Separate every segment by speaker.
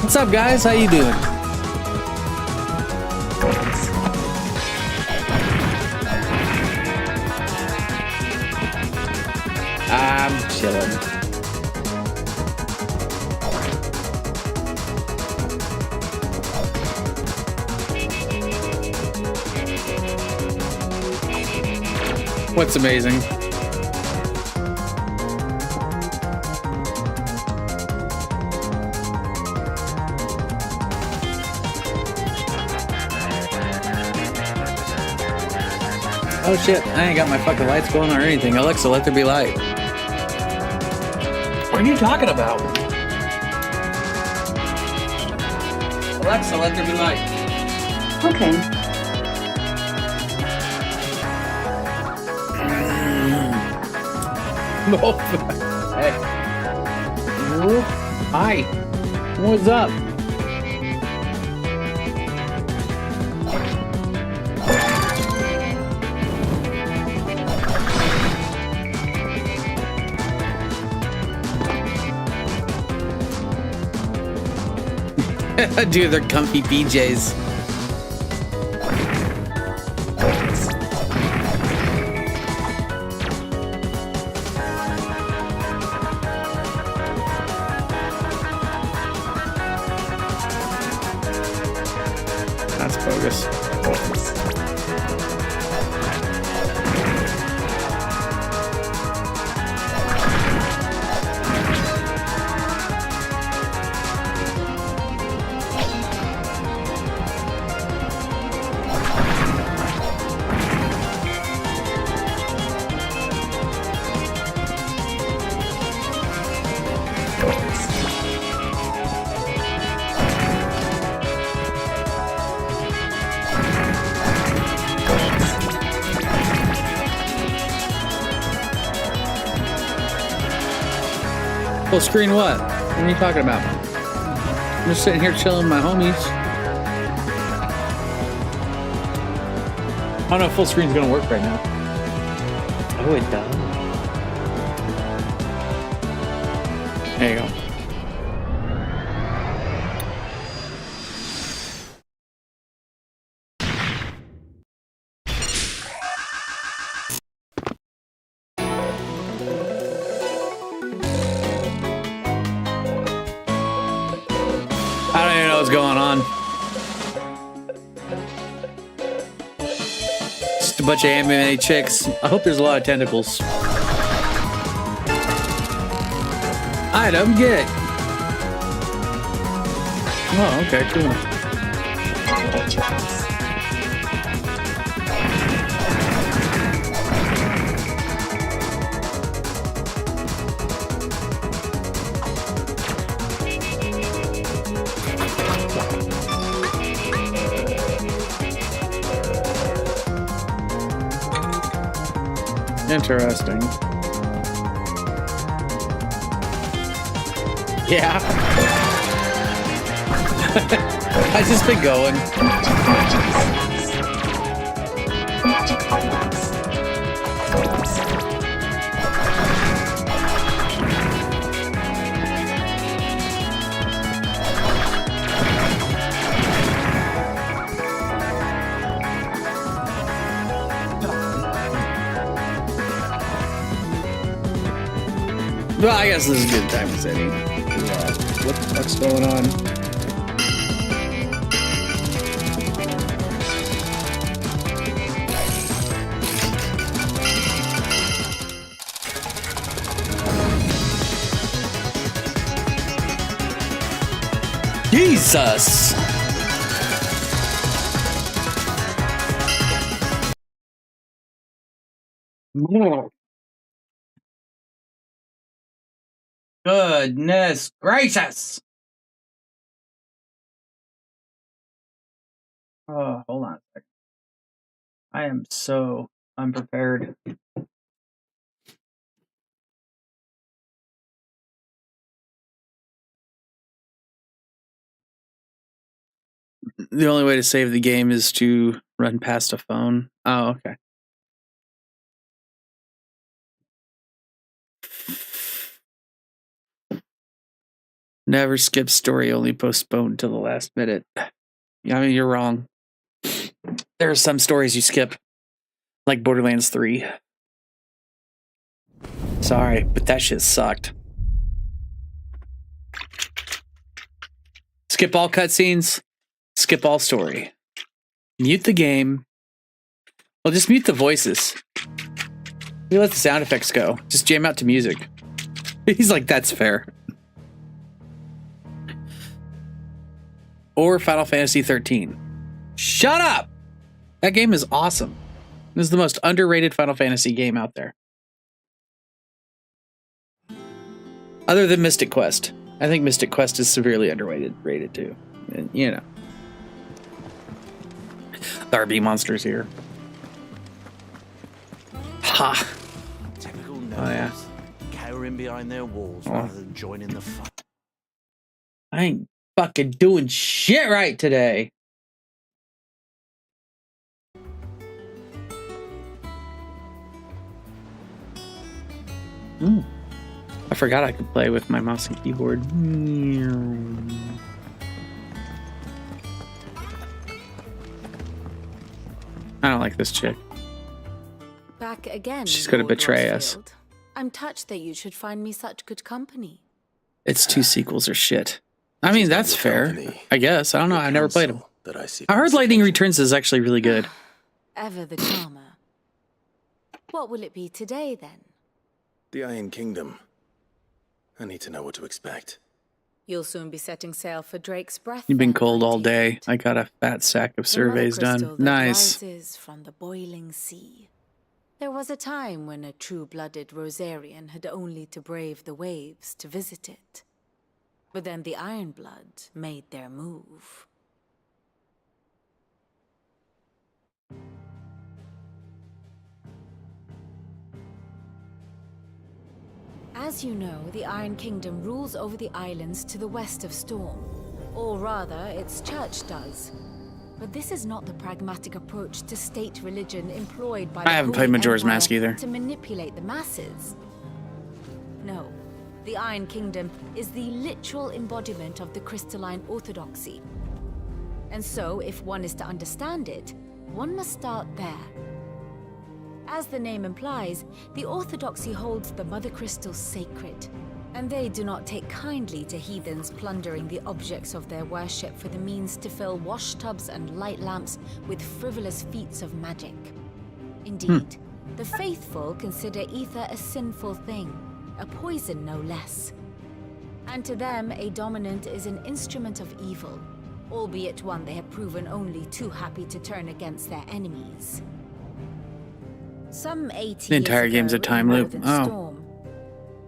Speaker 1: What's up, guys? How you doing? I'm chilling. What's amazing? Oh shit, I ain't got my fucking lights going or anything. Alexa, let there be light. What are you talking about? Alexa, let there be light.
Speaker 2: Okay.
Speaker 1: No. Hey. Hi. What's up? Dude, they're comfy PJs. That's bogus. Full screen what? What are you talking about? I'm just sitting here chilling with my homies. I don't know if full screen's gonna work right now.
Speaker 2: Oh, it does.
Speaker 1: There you go. I don't even know what's going on. Just a bunch of anime chicks. I hope there's a lot of tentacles. Item get. Oh, okay, cool. Interesting. Yeah. I just been going. Well, I guess this is a good time to say. What the fuck's going on? Jesus! Goodness gracious! Oh, hold on a second. I am so unprepared. The only way to save the game is to run past a phone. Oh, okay. Never skip story, only postpone till the last minute. Yeah, I mean, you're wrong. There are some stories you skip, like Borderlands 3. Sorry, but that shit sucked. Skip all cutscenes, skip all story. Mute the game. Well, just mute the voices. We let the sound effects go. Just jam out to music. He's like, that's fair. Or Final Fantasy 13. Shut up! That game is awesome. This is the most underrated Final Fantasy game out there. Other than Mystic Quest. I think Mystic Quest is severely rated too. And, you know. The RB monsters here. Ha!
Speaker 3: Typical
Speaker 1: Oh, yeah.
Speaker 3: Cowering behind their walls rather than joining the fun.
Speaker 1: I ain't fucking doing shit right today. I forgot I could play with my mouse and keyboard. I don't like this chick.
Speaker 4: Back again.
Speaker 1: She's gonna
Speaker 4: Lord
Speaker 1: betray us.
Speaker 4: Rosfield. I'm touched that you should find me such good company.
Speaker 1: Its two sequels are shit. I mean, that's fair. I guess. I don't know. I've never played them. I heard Lightning Returns is actually really good.
Speaker 4: Ever the charmer. What will it be today, then?
Speaker 5: The Iron Kingdom. I need to know what to expect.
Speaker 4: You'll soon be setting sail for Drake's Breath.
Speaker 1: You've been
Speaker 4: then,
Speaker 1: cold
Speaker 4: I
Speaker 1: all
Speaker 4: take
Speaker 1: day.
Speaker 4: it.
Speaker 1: I got a fat sack of
Speaker 4: The
Speaker 1: surveys
Speaker 4: mother
Speaker 1: done.
Speaker 4: crystal that
Speaker 1: Nice.
Speaker 4: rises from the boiling sea. There was a time when a true-blooded Rosarian had only to brave the waves to visit it. But then the Ironblood made their move. As you know, the Iron Kingdom rules over the islands to the west of Storm. Or rather, its church does. But this is not the pragmatic approach to state religion employed by the
Speaker 1: I haven't
Speaker 4: Holy
Speaker 1: played Majora's
Speaker 4: Empire
Speaker 1: Mask either.
Speaker 4: to manipulate the masses. No, the Iron Kingdom is the literal embodiment of the crystalline orthodoxy. And so, if one is to understand it, one must start there. As the name implies, the orthodoxy holds the Mother Crystals sacred, and they do not take kindly to heathens plundering the objects of their worship for the means to fill washtubs and light lamps with frivolous feats of magic. Indeed, the faithful consider ether a sinful thing, a poison no less. And to them, a dominant is an instrument of evil, albeit one they have proven only too happy to turn against their enemies. Some 80
Speaker 1: The entire
Speaker 4: years
Speaker 1: game's a
Speaker 4: ago,
Speaker 1: time
Speaker 4: in
Speaker 1: loop.
Speaker 4: Northern
Speaker 1: Oh.
Speaker 4: Storm,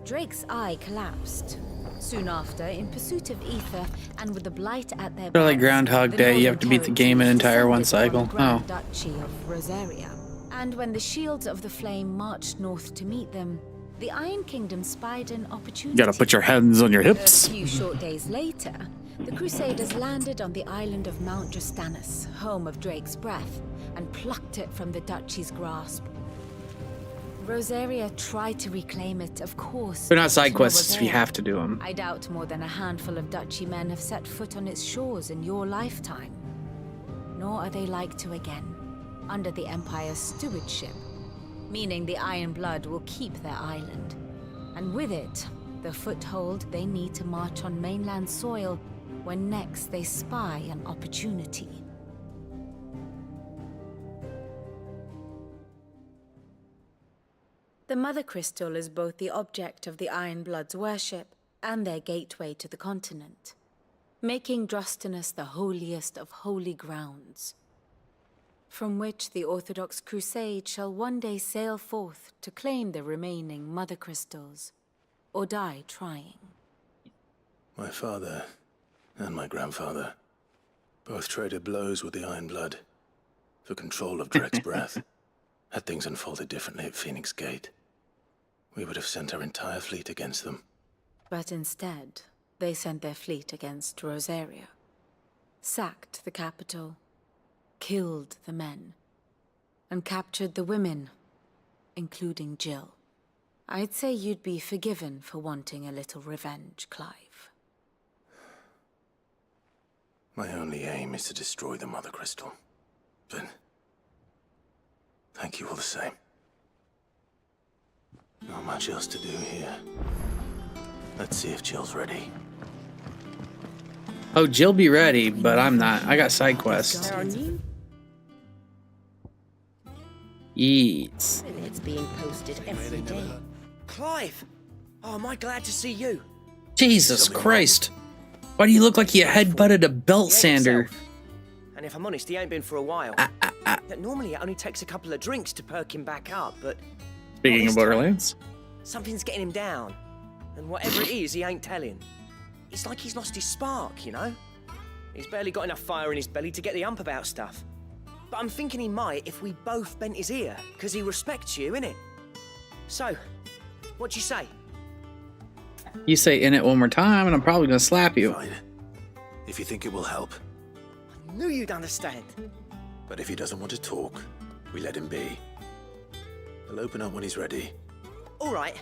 Speaker 4: Drake's eye collapsed. Soon after, in pursuit of ether and with the blight at their
Speaker 1: They're like
Speaker 4: backs,
Speaker 1: Groundhog
Speaker 4: the
Speaker 1: Day, you have
Speaker 4: Northern
Speaker 1: to beat the game an
Speaker 4: Territories
Speaker 1: entire one
Speaker 4: descended on the
Speaker 1: cycle.
Speaker 4: Grand
Speaker 1: Oh.
Speaker 4: Duchy of Rosaria. And when the Shields of the Flame marched north to meet them, the Iron Kingdom spied an opportunity.
Speaker 1: You gotta put your hands on your
Speaker 4: A
Speaker 1: hips.
Speaker 4: few short days later, the Crusaders landed on the island of Mount Justanus, home of Drake's breath, and plucked it from the duchy's grasp. Rosaria tried to reclaim it, of course.
Speaker 1: They're not
Speaker 4: but
Speaker 1: side
Speaker 4: no
Speaker 1: quests if you
Speaker 4: avail.
Speaker 1: have to do them.
Speaker 4: I doubt more than a handful of duchy men have set foot on its shores in your lifetime. Nor are they like to again, under the Empire's stewardship, meaning the Iron Blood will keep their island. And with it, the foothold they need to march on mainland soil when next they spy an opportunity. The Mother Crystal is both the object of the Iron Blood's worship and their gateway to the continent, making Drostanus the holiest of holy grounds, from which the Orthodox Crusade shall one day sail forth to claim the remaining Mother Crystals, or die trying.
Speaker 5: My father and my grandfather both traded blows with the Iron Blood for control of Drake's breath. Had things unfolded differently at Phoenix Gate, we would have sent our entire fleet against them.
Speaker 4: But instead, they sent their fleet against Rosaria, sacked the capital, killed the men, and captured the women, including Jill. I'd say you'd be forgiven for wanting a little revenge, Clive.
Speaker 5: My only aim is to destroy the Mother Crystal. But thank you all the same. Not much else to do here. Let's see if Jill's ready.
Speaker 1: Oh, Jill be ready, but I'm not. I got side quests.
Speaker 6: There are new
Speaker 1: Yeets.
Speaker 6: it's being posted every day.
Speaker 2: Clive! Oh, am I glad to see you?
Speaker 1: Jesus Christ. Why do you look like you headbutted a belt
Speaker 2: He ate
Speaker 1: sander?
Speaker 2: himself. And if I'm honest, he ain't been for a while. Normally it only takes a couple of drinks to perk him back up, but
Speaker 1: Speaking
Speaker 2: this
Speaker 1: of
Speaker 2: time,
Speaker 1: Borderlands.
Speaker 2: something's getting him down. And whatever it is, he ain't telling. It's like he's lost his spark, you know? He's barely got enough fire in his belly to get the ump about stuff. But I'm thinking he might if we both bent his ear, because he respects you, innit? So, what do you say?
Speaker 1: You say in it one more time, and I'm probably gonna slap you.
Speaker 5: Fine. If you think it will help.
Speaker 2: I knew you'd understand.
Speaker 5: But if he doesn't want to talk, we let him be. He'll open up when he's ready.
Speaker 2: All right.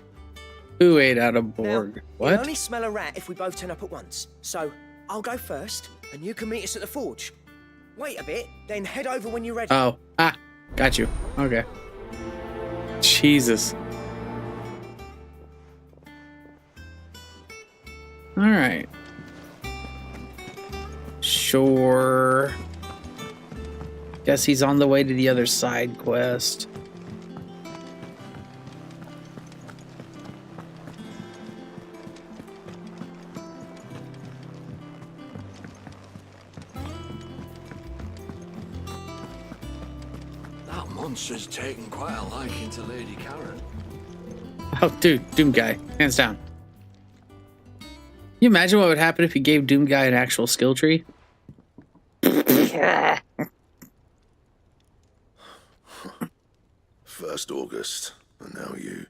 Speaker 1: Who ate out of
Speaker 2: Now,
Speaker 1: Borg?
Speaker 2: you'll
Speaker 1: What?
Speaker 2: only smell a rat if we both turn up at once. So, I'll go first, and you can meet us at the forge. Wait a bit, then head over when you're ready.
Speaker 1: Oh, got you. Okay. Jesus. All right. Sure. Guess he's on the way to the other side quest.
Speaker 7: That monster's taken quite a liking to Lady Karen.
Speaker 1: Oh, dude, Doom Guy, hands down. Can you imagine what would happen if you gave Doom Guy an actual skill tree?
Speaker 7: First August, and now you.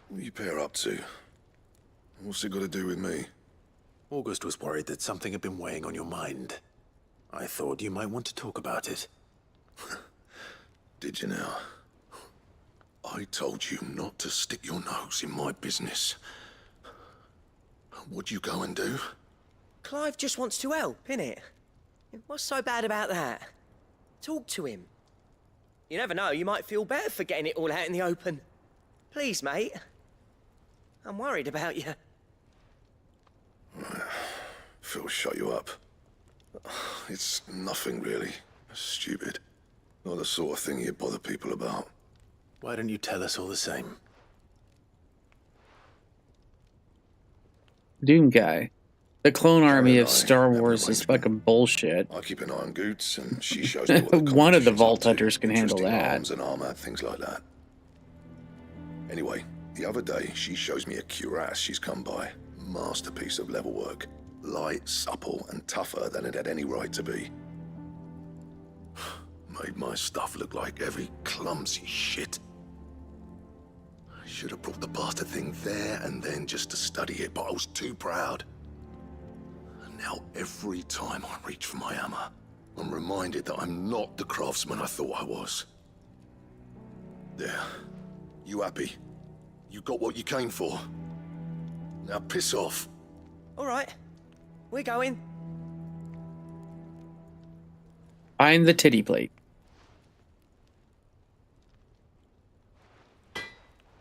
Speaker 7: What you pair up to? What's it got to do with me?
Speaker 5: August was worried that something had been weighing on your mind. I thought you might want to talk about it.
Speaker 7: Did you now? I told you not to stick your nose in my business. What'd you go and do?
Speaker 2: Clive just wants to help, innit? What's so bad about that? Talk to him. You never know, you might feel better for getting it all out in the open. Please, mate. I'm worried about you.
Speaker 7: Phil shut you up. It's nothing really. Stupid. Not the sort of thing you bother people about.
Speaker 5: Why don't you tell us all the same?
Speaker 1: Doom guy. The clone army
Speaker 7: and
Speaker 1: of
Speaker 7: I
Speaker 1: Star
Speaker 7: have an
Speaker 1: Wars is
Speaker 7: arrangement.
Speaker 1: fucking bullshit.
Speaker 7: I keep an eye on Goots, and she shows me what the
Speaker 1: One of the
Speaker 7: competition's
Speaker 1: Vault
Speaker 7: up to.
Speaker 1: Hunters can handle
Speaker 7: Interesting
Speaker 1: that.
Speaker 7: arms and armor, things like that. Anyway, the other day, she shows me a cuirass she's come by. Masterpiece of level work. Light, supple, and tougher than it had any right to be. Made my stuff look like every clumsy shit. I should have brought the bastard thing there and then just to study it, but I was too proud. And now every time I reach for my hammer, I'm reminded that I'm not the craftsman I thought I was. There. You happy? You got what you came for? Now piss off.
Speaker 2: All right, we're going.
Speaker 1: Find the titty plate.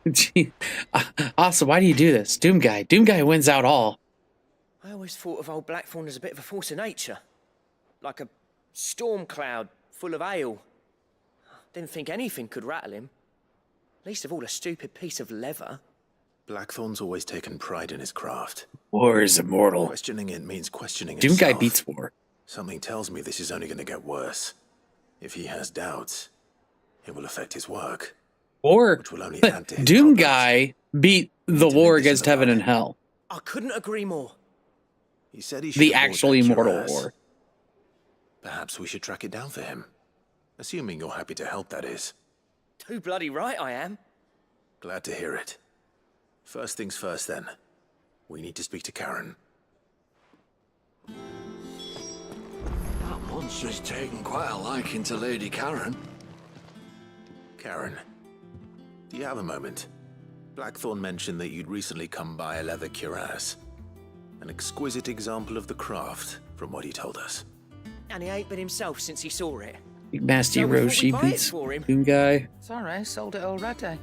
Speaker 1: Gee, Asa, why do you do this? Doom guy wins out all.
Speaker 2: I always thought of old Blackthorn as a bit of a force of nature. Like a storm cloud full of ale. Didn't think anything could rattle him. Least of all a stupid piece of leather.
Speaker 5: Blackthorn's always taken pride in his craft.
Speaker 1: War is immortal.
Speaker 5: Questioning it means questioning
Speaker 1: Doom guy
Speaker 5: himself.
Speaker 1: beats war.
Speaker 5: Something tells me this is only going to get worse. If he has doubts, it will affect his work.
Speaker 1: Or
Speaker 5: Which will only add to his
Speaker 1: Doom
Speaker 5: problems.
Speaker 1: guy beat the
Speaker 5: Need to
Speaker 1: war
Speaker 5: make this
Speaker 1: against
Speaker 5: in the
Speaker 1: heaven and
Speaker 5: bargain.
Speaker 1: hell.
Speaker 2: I couldn't agree more.
Speaker 5: He said he should
Speaker 1: The
Speaker 5: have bought
Speaker 1: actual
Speaker 5: that
Speaker 1: immortal
Speaker 5: cuirass.
Speaker 1: war.
Speaker 5: Perhaps we should track it down for him. Assuming you're happy to help, that is.
Speaker 2: Too bloody right I am.
Speaker 5: Glad to hear it. First things first, then. We need to speak to Karen.
Speaker 7: That monster's taken quite a liking to Lady Karen.
Speaker 5: Karen, do you have a moment? Blackthorn mentioned that you'd recently come by a leather cuirass. An exquisite example of the craft, from what he told us.
Speaker 2: And he ain't been himself since he saw it.
Speaker 1: Big Nasty
Speaker 2: So we thought we'd
Speaker 1: Roshi
Speaker 2: buy it
Speaker 1: beats
Speaker 2: for him.
Speaker 1: Doom guy.
Speaker 6: Sorry, sold it already.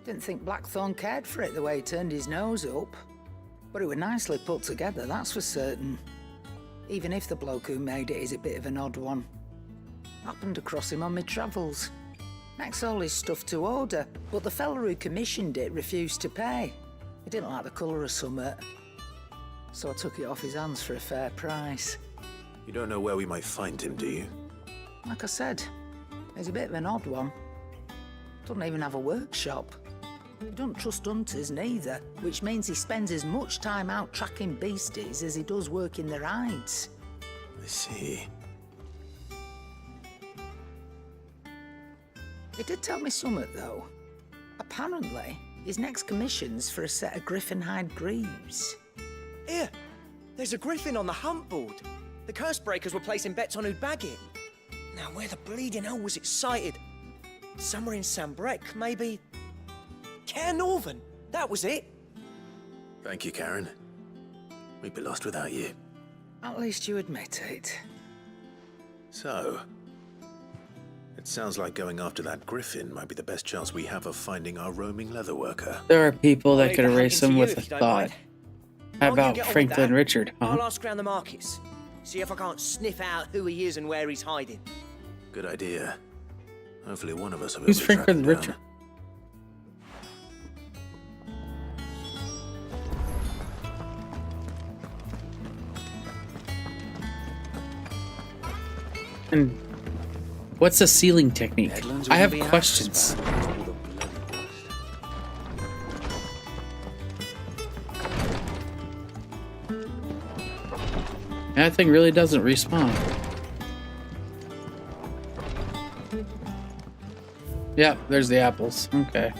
Speaker 6: Didn't think Blackthorn cared for it the way he turned his nose up. But it were nicely put together, that's for certain. Even if the bloke who made it is a bit of an odd one. Happened across him on my travels. Makes all his stuff to order, but the fella who commissioned it refused to pay. He didn't like the colour of summit. So I took it off his hands for a fair price.
Speaker 5: You don't know where we might find him, do you?
Speaker 6: Like I said, he's a bit of an odd one. Doesn't even have a workshop. He don't trust hunters neither, which means he spends as much time out tracking beasties as he does working the rides.
Speaker 5: I see.
Speaker 6: He did tell me something, though. Apparently, his next commission's for a set of griffin hide greaves.
Speaker 2: Here, there's a griffin on the hunt board. The curse breakers were placing bets on who'd bag it. Now, where the bleeding hell was it sighted? Somewhere in Sambrec, maybe. Care Northern, that was it.
Speaker 5: Thank you, Karen. We'd be lost without you.
Speaker 6: At least you admit it.
Speaker 5: So, it sounds like going after that griffin might be the best chance we have of finding our roaming leather worker.
Speaker 1: There are people that
Speaker 2: I'll
Speaker 1: could
Speaker 2: leave the
Speaker 1: erase
Speaker 2: hunting
Speaker 1: them
Speaker 2: to you
Speaker 1: with a
Speaker 2: if you don't
Speaker 1: thought.
Speaker 2: mind.
Speaker 1: How
Speaker 2: While you
Speaker 1: about
Speaker 2: get on with
Speaker 1: Franklin
Speaker 2: that,
Speaker 1: Richard, huh?
Speaker 2: I'll ask around the markets. See if I can't sniff out who he is and where he's hiding.
Speaker 5: Good idea. Hopefully one of us will be
Speaker 1: Who's
Speaker 5: able to track
Speaker 1: Franklin
Speaker 5: him down.
Speaker 1: Richard? And what's the sealing technique?
Speaker 3: Headlands
Speaker 1: I have
Speaker 3: wouldn't be
Speaker 1: questions.
Speaker 3: half as bad. All the bloody dust.
Speaker 1: That thing really doesn't respawn. Yep, there's the apples. Okay.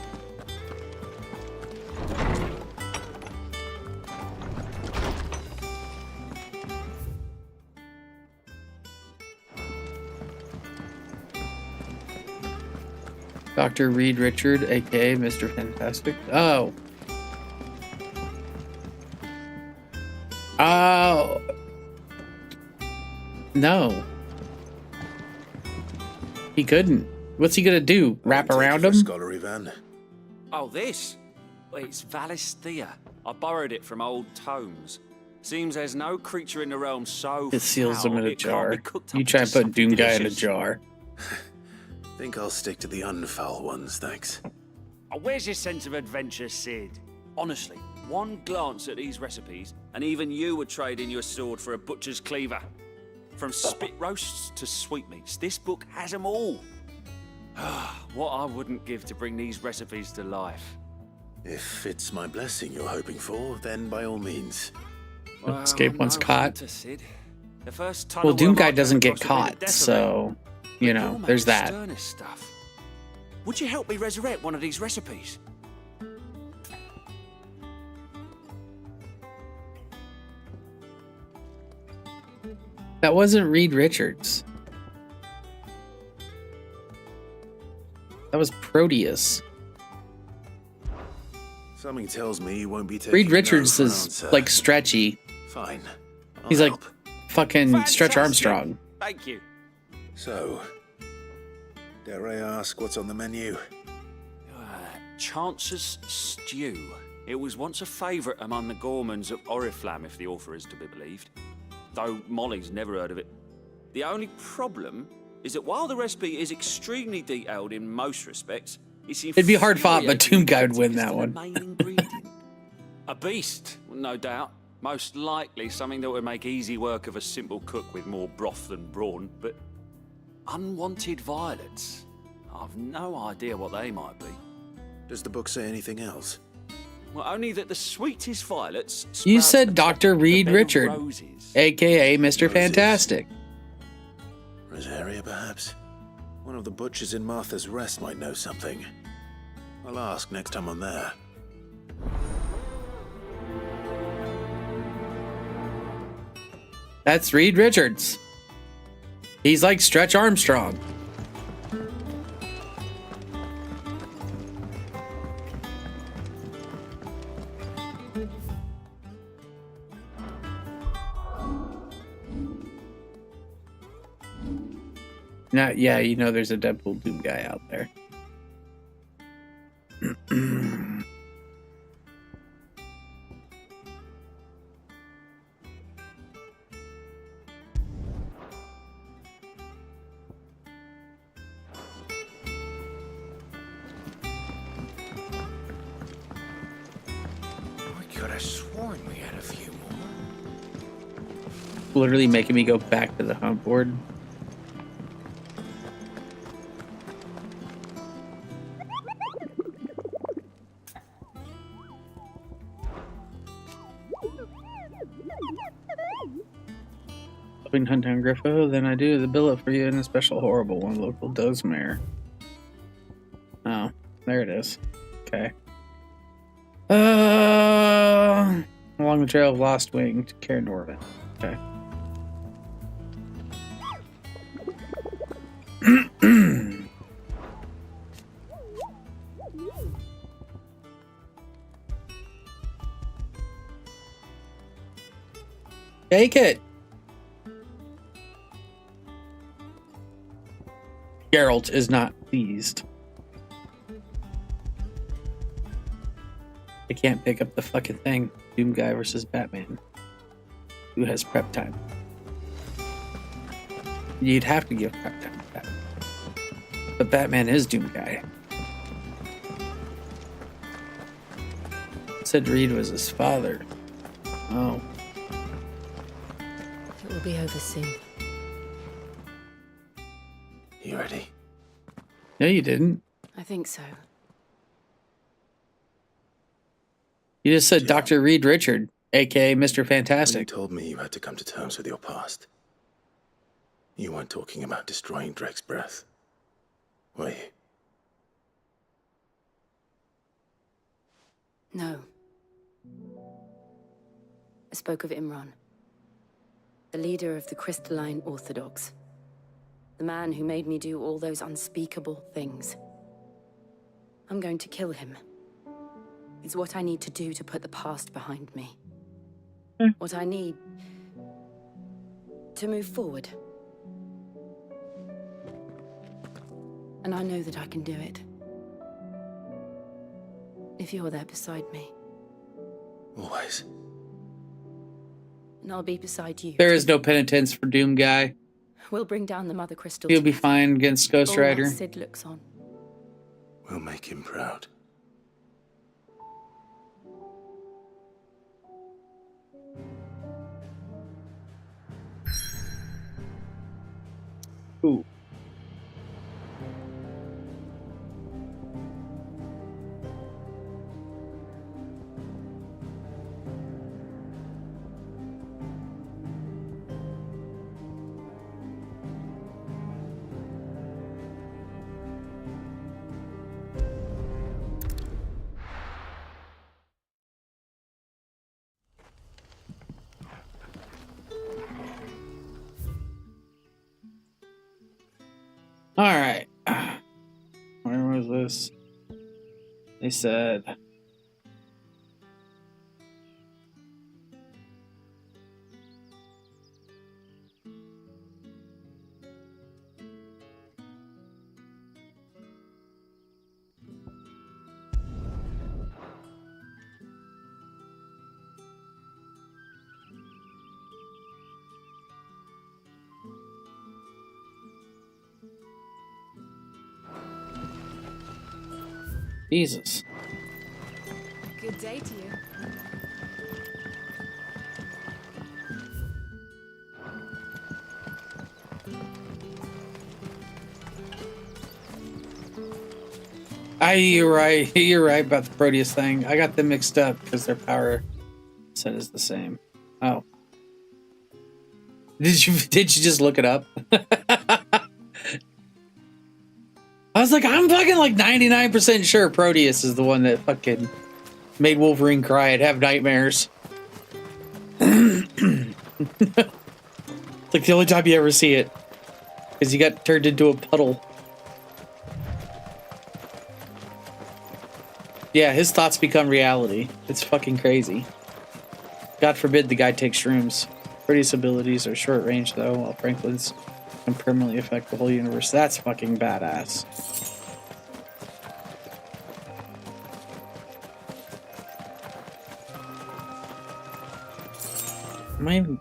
Speaker 1: Dr. Reed Richard, aka Mr. Fantastic. Oh. Oh. No. He couldn't. What's he gonna do? Wrap around him?
Speaker 5: Scholarly van.
Speaker 8: Oh, this? Well, it's Valisthea. I borrowed it from old tomes. Seems there's no creature in the realm so
Speaker 1: It seals
Speaker 8: foul
Speaker 1: him in a
Speaker 8: it can't be
Speaker 1: jar.
Speaker 8: cooked
Speaker 1: You
Speaker 8: up
Speaker 1: try and
Speaker 8: into
Speaker 1: put Doom
Speaker 8: something
Speaker 1: Guy in a
Speaker 8: delicious.
Speaker 1: jar.
Speaker 5: Think I'll stick to the unfoul ones, thanks.
Speaker 8: Oh, where's your sense of adventure, Sid? Honestly, one glance at these recipes, and even you would trade in your sword for a butcher's cleaver. From spit roasts to sweetmeats, this book has them all. What I wouldn't give to bring these recipes to life.
Speaker 5: If it's my blessing you're hoping for, then by all means.
Speaker 8: Well,
Speaker 1: Escape once
Speaker 8: no
Speaker 1: caught.
Speaker 8: hunter, Sid. The first
Speaker 1: Well,
Speaker 8: tunnel
Speaker 1: Doom Guy
Speaker 8: worm I
Speaker 1: doesn't
Speaker 8: came
Speaker 1: get
Speaker 8: across had been a
Speaker 1: caught,
Speaker 8: death
Speaker 1: so, you know,
Speaker 8: You're
Speaker 1: there's
Speaker 8: making
Speaker 1: that.
Speaker 8: sternest stuff. Would you help me resurrect one of these recipes?
Speaker 1: That wasn't Reed Richards. That was Proteus.
Speaker 5: Something tells me you won't be taking
Speaker 1: Reed
Speaker 5: no
Speaker 1: Richards
Speaker 5: for an
Speaker 1: is
Speaker 5: answer.
Speaker 1: like stretchy.
Speaker 5: Fine. I'll
Speaker 1: He's like
Speaker 5: help.
Speaker 1: fucking Stretch
Speaker 8: Fantastic.
Speaker 1: Armstrong.
Speaker 8: Thank you.
Speaker 5: So, dare I ask what's on the menu?
Speaker 8: Chance's Stew. It was once a favourite among the gourmands of Oriflamme, if the author is to be believed. Though Molly's never heard of it. The only problem is that while the recipe is extremely detailed in most respects, it's
Speaker 1: It'd be hard fought, but Doom Guy would win that
Speaker 8: infuriating
Speaker 1: one.
Speaker 8: the main ingredient. A beast, no doubt. Most likely something that would make easy work of a simple cook with more broth than brawn, but unwanted violets. I've no idea what they might be.
Speaker 5: Does the book say anything else?
Speaker 8: Well, only that the sweetest violets.
Speaker 1: You
Speaker 8: sprout
Speaker 1: said
Speaker 8: atop
Speaker 1: Dr.
Speaker 8: the
Speaker 1: Reed
Speaker 8: bed of
Speaker 1: Richard,
Speaker 8: roses.
Speaker 1: aka Mr.
Speaker 5: Roses.
Speaker 1: Fantastic.
Speaker 5: Rosaria, perhaps? One of the butchers in Martha's Rest might know something. I'll ask next time I'm there.
Speaker 1: That's Reed Richards. He's like Stretch Armstrong. Now, yeah, you know there's a Deadpool Doom Guy out there.
Speaker 2: I could have sworn we had a few more.
Speaker 1: Literally making me go back to the hunt board. Hunt down Griffo, then I do the billet for you in a special horrible one, local Dozmare. Oh, there it is. Okay. Along the trail of Lost Wing to Cairn Norvin. Okay. Take it! Geralt is not pleased. I can't pick up the fucking thing. Doom Guy versus Batman. Who has prep time? You'd have to give prep time to Batman. But Batman is Doom Guy. Said Reed was his father. Oh.
Speaker 4: It will be over soon.
Speaker 5: You ready?
Speaker 1: No, you didn't.
Speaker 4: I think so.
Speaker 1: You just said
Speaker 5: Yeah.
Speaker 1: Dr. Reed Richard, aka Mr.
Speaker 5: When you
Speaker 1: Fantastic.
Speaker 5: told me you had to come to terms with your past, you weren't talking about destroying Drake's breath, were you?
Speaker 9: No. I spoke of Imran, the leader of the Crystalline Orthodox, the man who made me do all those unspeakable things. I'm going to kill him. It's what I need to do to put the past behind me. What I need to move forward. And I know that I can do it. If you're there beside me.
Speaker 5: Always.
Speaker 9: And I'll be beside you.
Speaker 1: There is no penitence for Doom Guy.
Speaker 9: We'll bring down the Mother Crystal.
Speaker 1: He'll be
Speaker 9: together.
Speaker 1: fine against Ghost
Speaker 9: All while
Speaker 1: Rider.
Speaker 9: Sid looks on.
Speaker 5: We'll make him proud.
Speaker 1: Ooh. All right. Where was this? They said. Jesus.
Speaker 4: Good day to you.
Speaker 1: You're right. You're right about the Proteus thing. I got them mixed up because their power set is the same. Oh. Did you just look it up? I was like, I'm fucking like 99% sure Proteus is the one that fucking made Wolverine cry and have nightmares. It's like the only time you ever see it. Because he got turned into a puddle. Yeah, his thoughts become reality. It's fucking crazy. God forbid the guy takes shrooms. Proteus abilities are short range though, while Franklin's can permanently affect the whole universe. That's fucking badass. Am I even...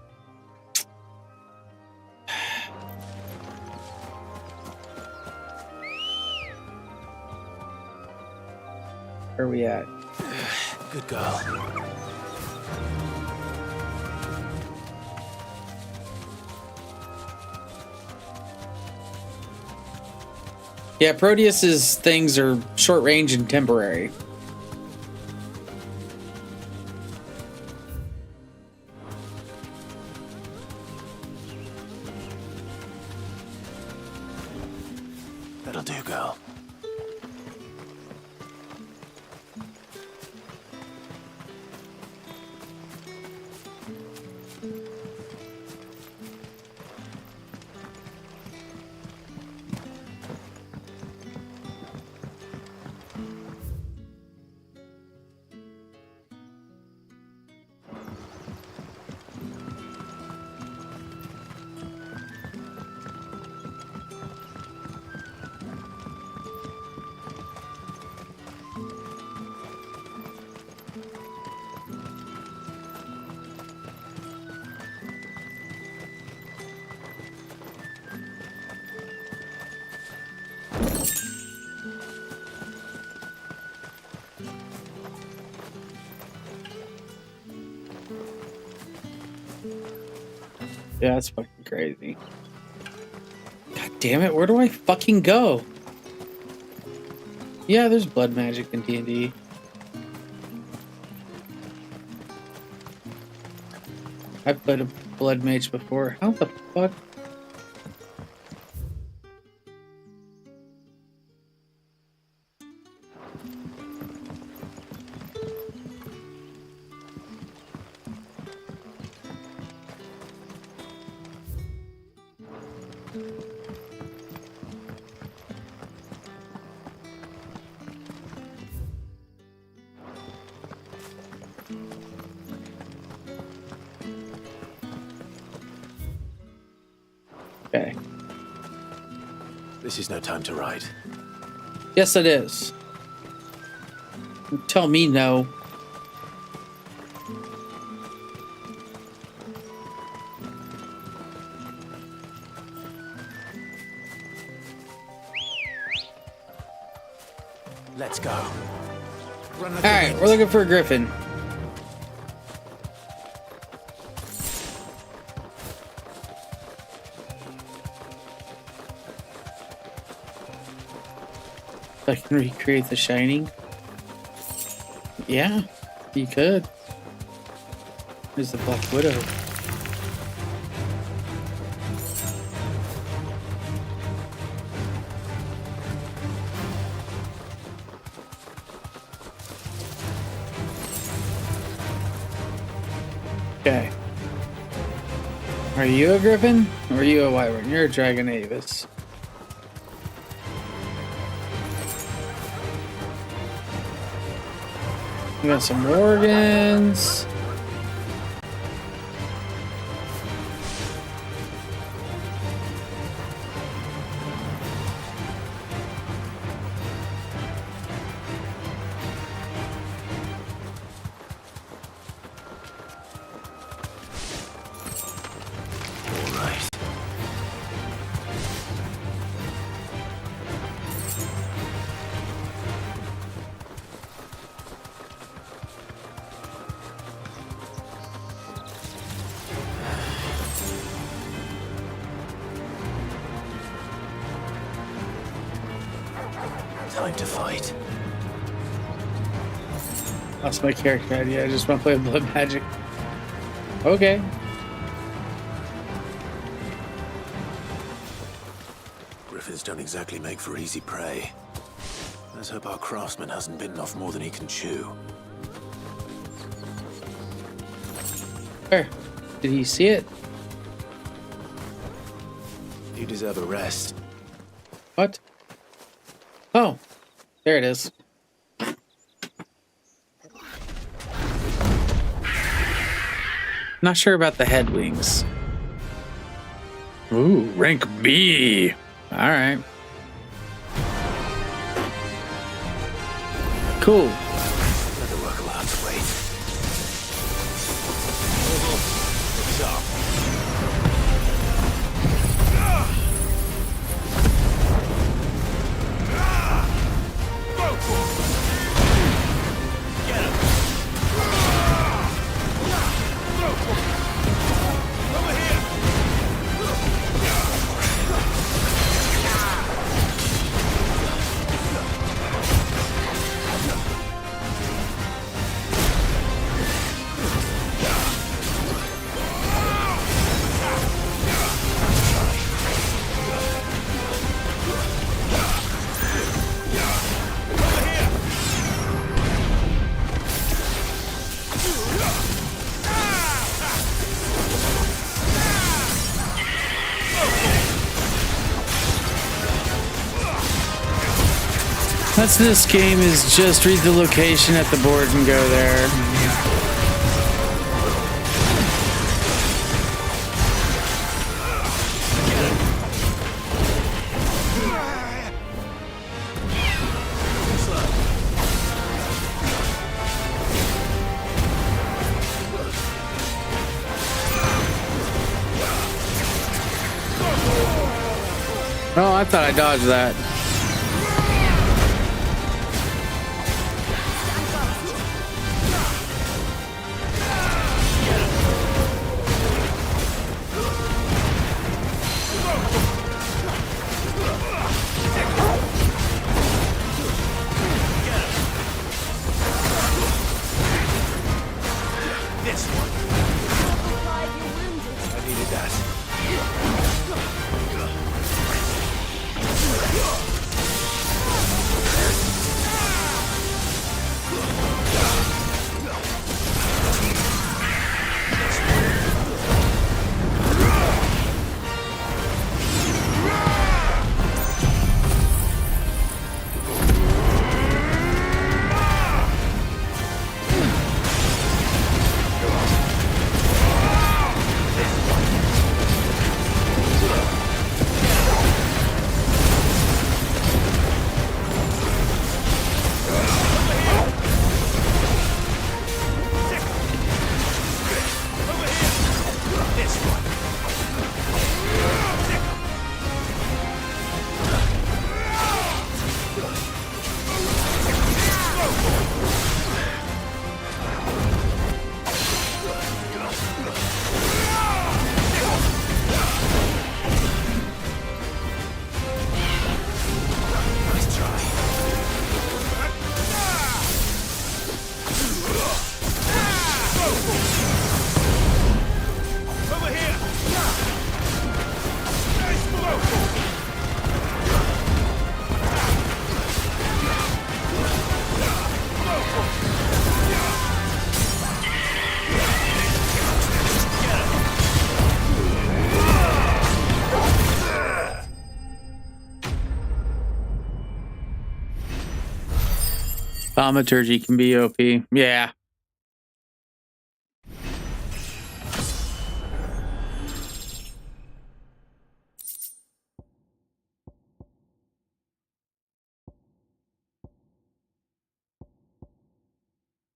Speaker 1: Where are we at?
Speaker 5: Good girl.
Speaker 1: Yeah, Proteus's things are short range and temporary.
Speaker 5: That'll do, girl.
Speaker 1: Yeah, that's fucking crazy. God damn it, where do I fucking go? Yeah, there's blood magic in D&D. I've played a blood mage before. How the fuck? Okay.
Speaker 5: This is no time to ride.
Speaker 1: Yes, it is. Tell me no.
Speaker 5: Let's go. Run like
Speaker 1: All
Speaker 5: the
Speaker 1: right,
Speaker 5: wind.
Speaker 1: we're looking for a griffin. I can recreate The Shining. Yeah, you could. There's the Black Widow. Okay. Are you a griffin? Or are you a wyvern? You're a dragon avis. We got some organs.
Speaker 5: All right. Time to fight.
Speaker 1: That's my character idea. I just want to play blood magic. Okay.
Speaker 5: Griffins don't exactly make for easy prey. Let's hope our craftsman hasn't bitten off more than he can chew.
Speaker 1: Where? Did he see it?
Speaker 5: You deserve a rest.
Speaker 1: What? Oh, there it is. Not sure about the head wings. Ooh, rank B. All right. Cool.
Speaker 5: Leather work will have to wait. What's up?
Speaker 1: That's this game is just read the location at the board and go there. Oh, I thought I dodged that.
Speaker 5: I needed that.
Speaker 1: Thaumaturgy can be OP. Yeah.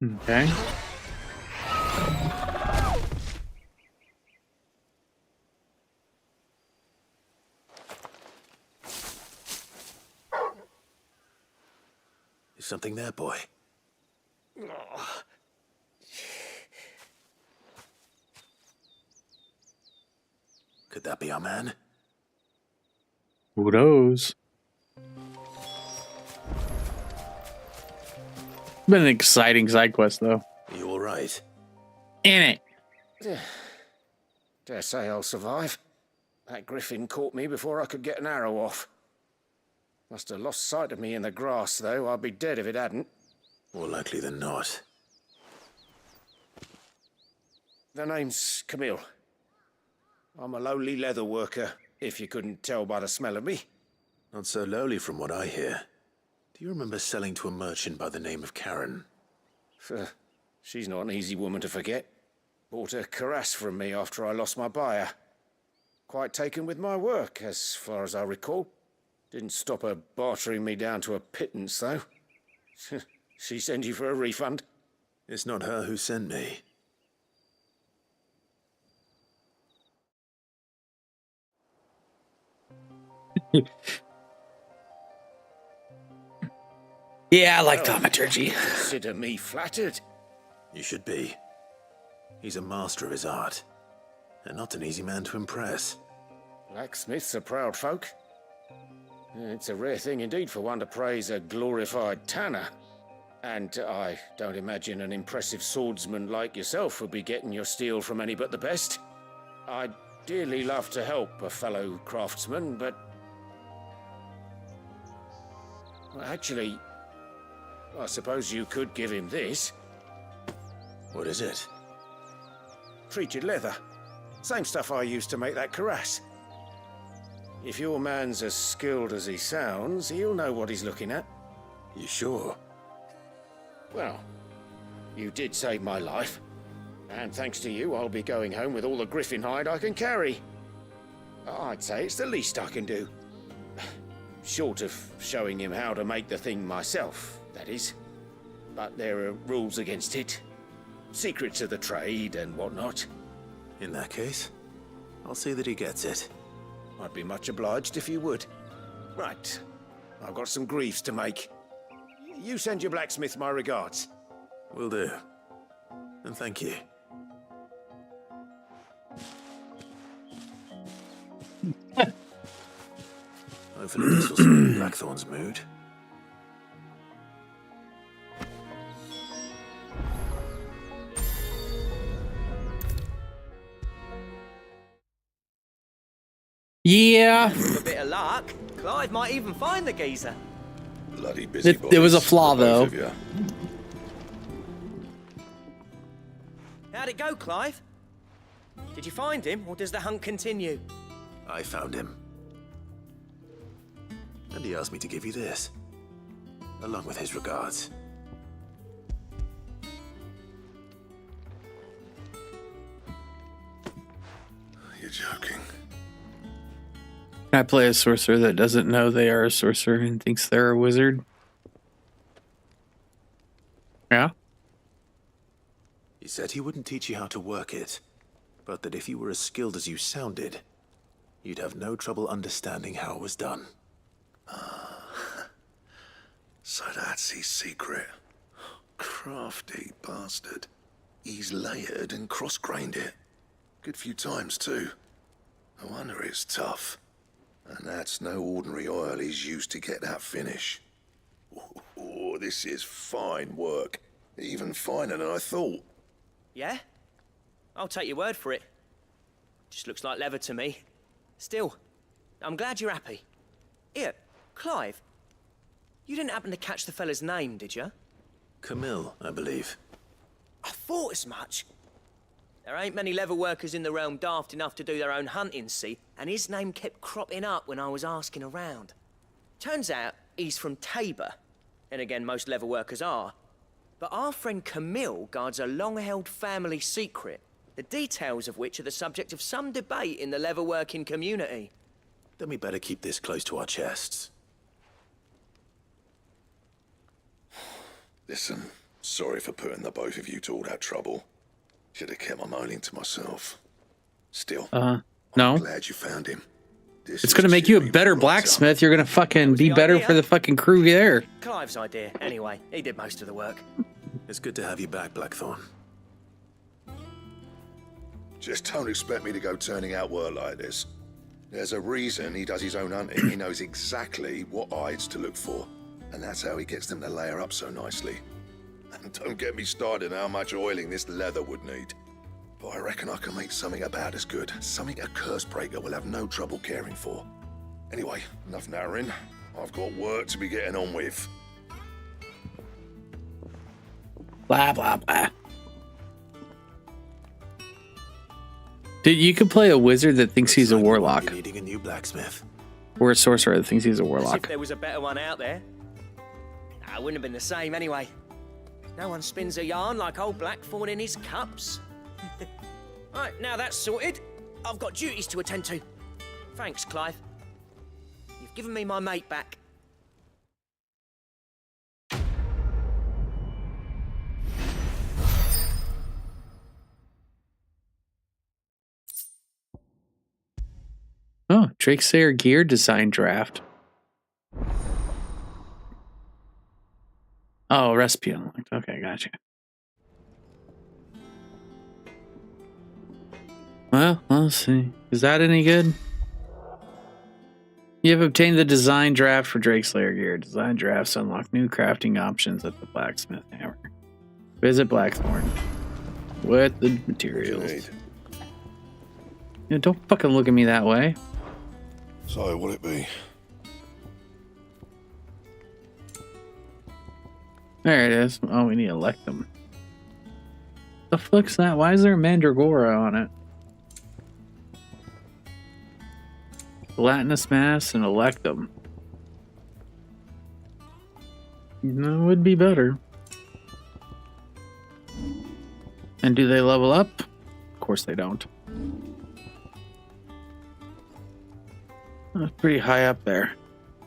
Speaker 1: Okay.
Speaker 5: Is something there, boy? Could that be our man?
Speaker 1: Who knows? Been an exciting side quest, though.
Speaker 5: Are you all right?
Speaker 1: In it.
Speaker 10: Dare say I'll survive. That griffin caught me before I could get an arrow off. Must have lost sight of me in the grass, though. I'd be dead if it hadn't.
Speaker 5: More likely than not.
Speaker 10: The name's Camille. I'm a lowly leather worker, if you couldn't tell by the smell of me.
Speaker 5: Not so lowly from what I hear. Do you remember selling to a merchant by the name of Karen?
Speaker 10: She's not an easy woman to forget. Bought a cuirass from me after I lost my buyer. Quite taken with my work, as far as I recall. Didn't stop her bartering me down to a pittance, though. She send you for a refund?
Speaker 5: It's not her who sent me.
Speaker 1: Yeah, I like thaumaturgy.
Speaker 10: Consider me flattered.
Speaker 5: You should be. He's a master of his art, and not an easy man to impress.
Speaker 10: Blacksmiths are proud folk. It's a rare thing indeed for one to praise a glorified tanner. And I don't imagine an impressive swordsman like yourself would be getting your steel from any but the best. I'd dearly love to help a fellow craftsman, but... Well, actually, I suppose you could give him this.
Speaker 5: What is it?
Speaker 10: Treated leather. Same stuff I used to make that cuirass. If your man's as skilled as he sounds, he'll know what he's looking at.
Speaker 5: You sure?
Speaker 10: Well, you did save my life. And thanks to you, I'll be going home with all the griffin hide I can carry. I'd say it's the least I can do. Short of showing him how to make the thing myself, that is. But there are rules against it. Secrets of the trade and whatnot.
Speaker 5: In that case, I'll see that he gets it.
Speaker 10: I'd be much obliged if you would. Right. I've got some greaves to make. You send your blacksmith my regards.
Speaker 5: Will do. And thank you. Hopefully this will swing Blackthorn's mood.
Speaker 1: Yeah.
Speaker 2: With a bit of luck, Clive might even find the geezer.
Speaker 7: Bloody busy
Speaker 1: There was a flaw, though.
Speaker 2: How'd it go, Clive? Did you find him, or does the hunt continue?
Speaker 5: I found him. And he asked me to give you this, along with his regards.
Speaker 7: You're joking.
Speaker 1: Can I play a sorcerer that doesn't know they are a sorcerer and thinks they're a wizard? Yeah?
Speaker 5: He said he wouldn't teach you how to work it, but that if you were as skilled as you sounded, you'd have no trouble understanding how it was done.
Speaker 7: So that's his secret. Crafty bastard. He's layered and cross-grained it. Good few times, too. No wonder it's tough. And that's no ordinary oil he's used to get that finish. Oh, this is fine work. Even finer than I thought.
Speaker 2: Yeah? I'll take your word for it. Just looks like leather to me. Still, I'm glad you're happy. Here, Clive. You didn't happen to catch the fella's name, did you?
Speaker 5: Camille, I believe.
Speaker 2: I thought as much. There ain't many leather workers in the realm daft enough to do their own hunting, see? And his name kept cropping up when I was asking around. Turns out he's from Tabor. And again, most leather workers are. But our friend Camille guards a long-held family secret, the details of which are the subject of some debate in the leatherworking community.
Speaker 5: Then we better keep this close to our chests.
Speaker 7: Listen, sorry for putting the both of you to all that trouble. Should have kept my moaning to myself. Still,
Speaker 1: No.
Speaker 7: I'm glad you found him. This
Speaker 1: It's
Speaker 7: is
Speaker 1: gonna
Speaker 7: the
Speaker 1: make
Speaker 7: shit
Speaker 1: you a
Speaker 7: we
Speaker 1: better
Speaker 7: were brought up.
Speaker 1: blacksmith. You're gonna fucking be
Speaker 2: the
Speaker 1: better
Speaker 2: idea.
Speaker 1: for the fucking crew there.
Speaker 2: Clive's idea, anyway. He did most of the work.
Speaker 5: It's good to have you back, Blackthorn.
Speaker 7: Just don't expect me to go turning out work like this. There's a reason he does his own hunting. He knows exactly what hides to look for. And that's how he gets them to layer up so nicely. And don't get me started on how much oiling this leather would need. But I reckon I can make something about as good. Something a curse breaker will have no trouble caring for. Anyway, enough narrowing. I've got work to be getting on with.
Speaker 1: Blah blah blah. Dude, you could play a wizard that thinks he's a
Speaker 5: Looks like we won't
Speaker 1: warlock,
Speaker 5: be needing a new blacksmith.
Speaker 1: or a sorcerer that thinks he's a
Speaker 2: As if
Speaker 1: warlock.
Speaker 2: there was a better one out there. Nah, it wouldn't have been the same anyway. No one spins a yarn like old Blackthorn in his cups. Right, now that's sorted. I've got duties to attend to. Thanks, Clive. You've given me my mate back.
Speaker 1: Oh, Drake Slayer gear design draft. Oh, recipe unlocked. Okay, gotcha. Well, let's see. Is that any good? You have obtained the design draft for Drake Slayer gear. Design drafts unlock new crafting options at the blacksmith hammer. Visit Blackthorn with the materials. Yeah, don't fucking look at me that way.
Speaker 7: So, what'll it be?
Speaker 1: There it is. Oh, we need to elect them. The fuck's that? Why is there a Mandragora on it? Gelatinous mass and electum. No, would be better. And do they level up? Of course they don't. That's pretty high up there.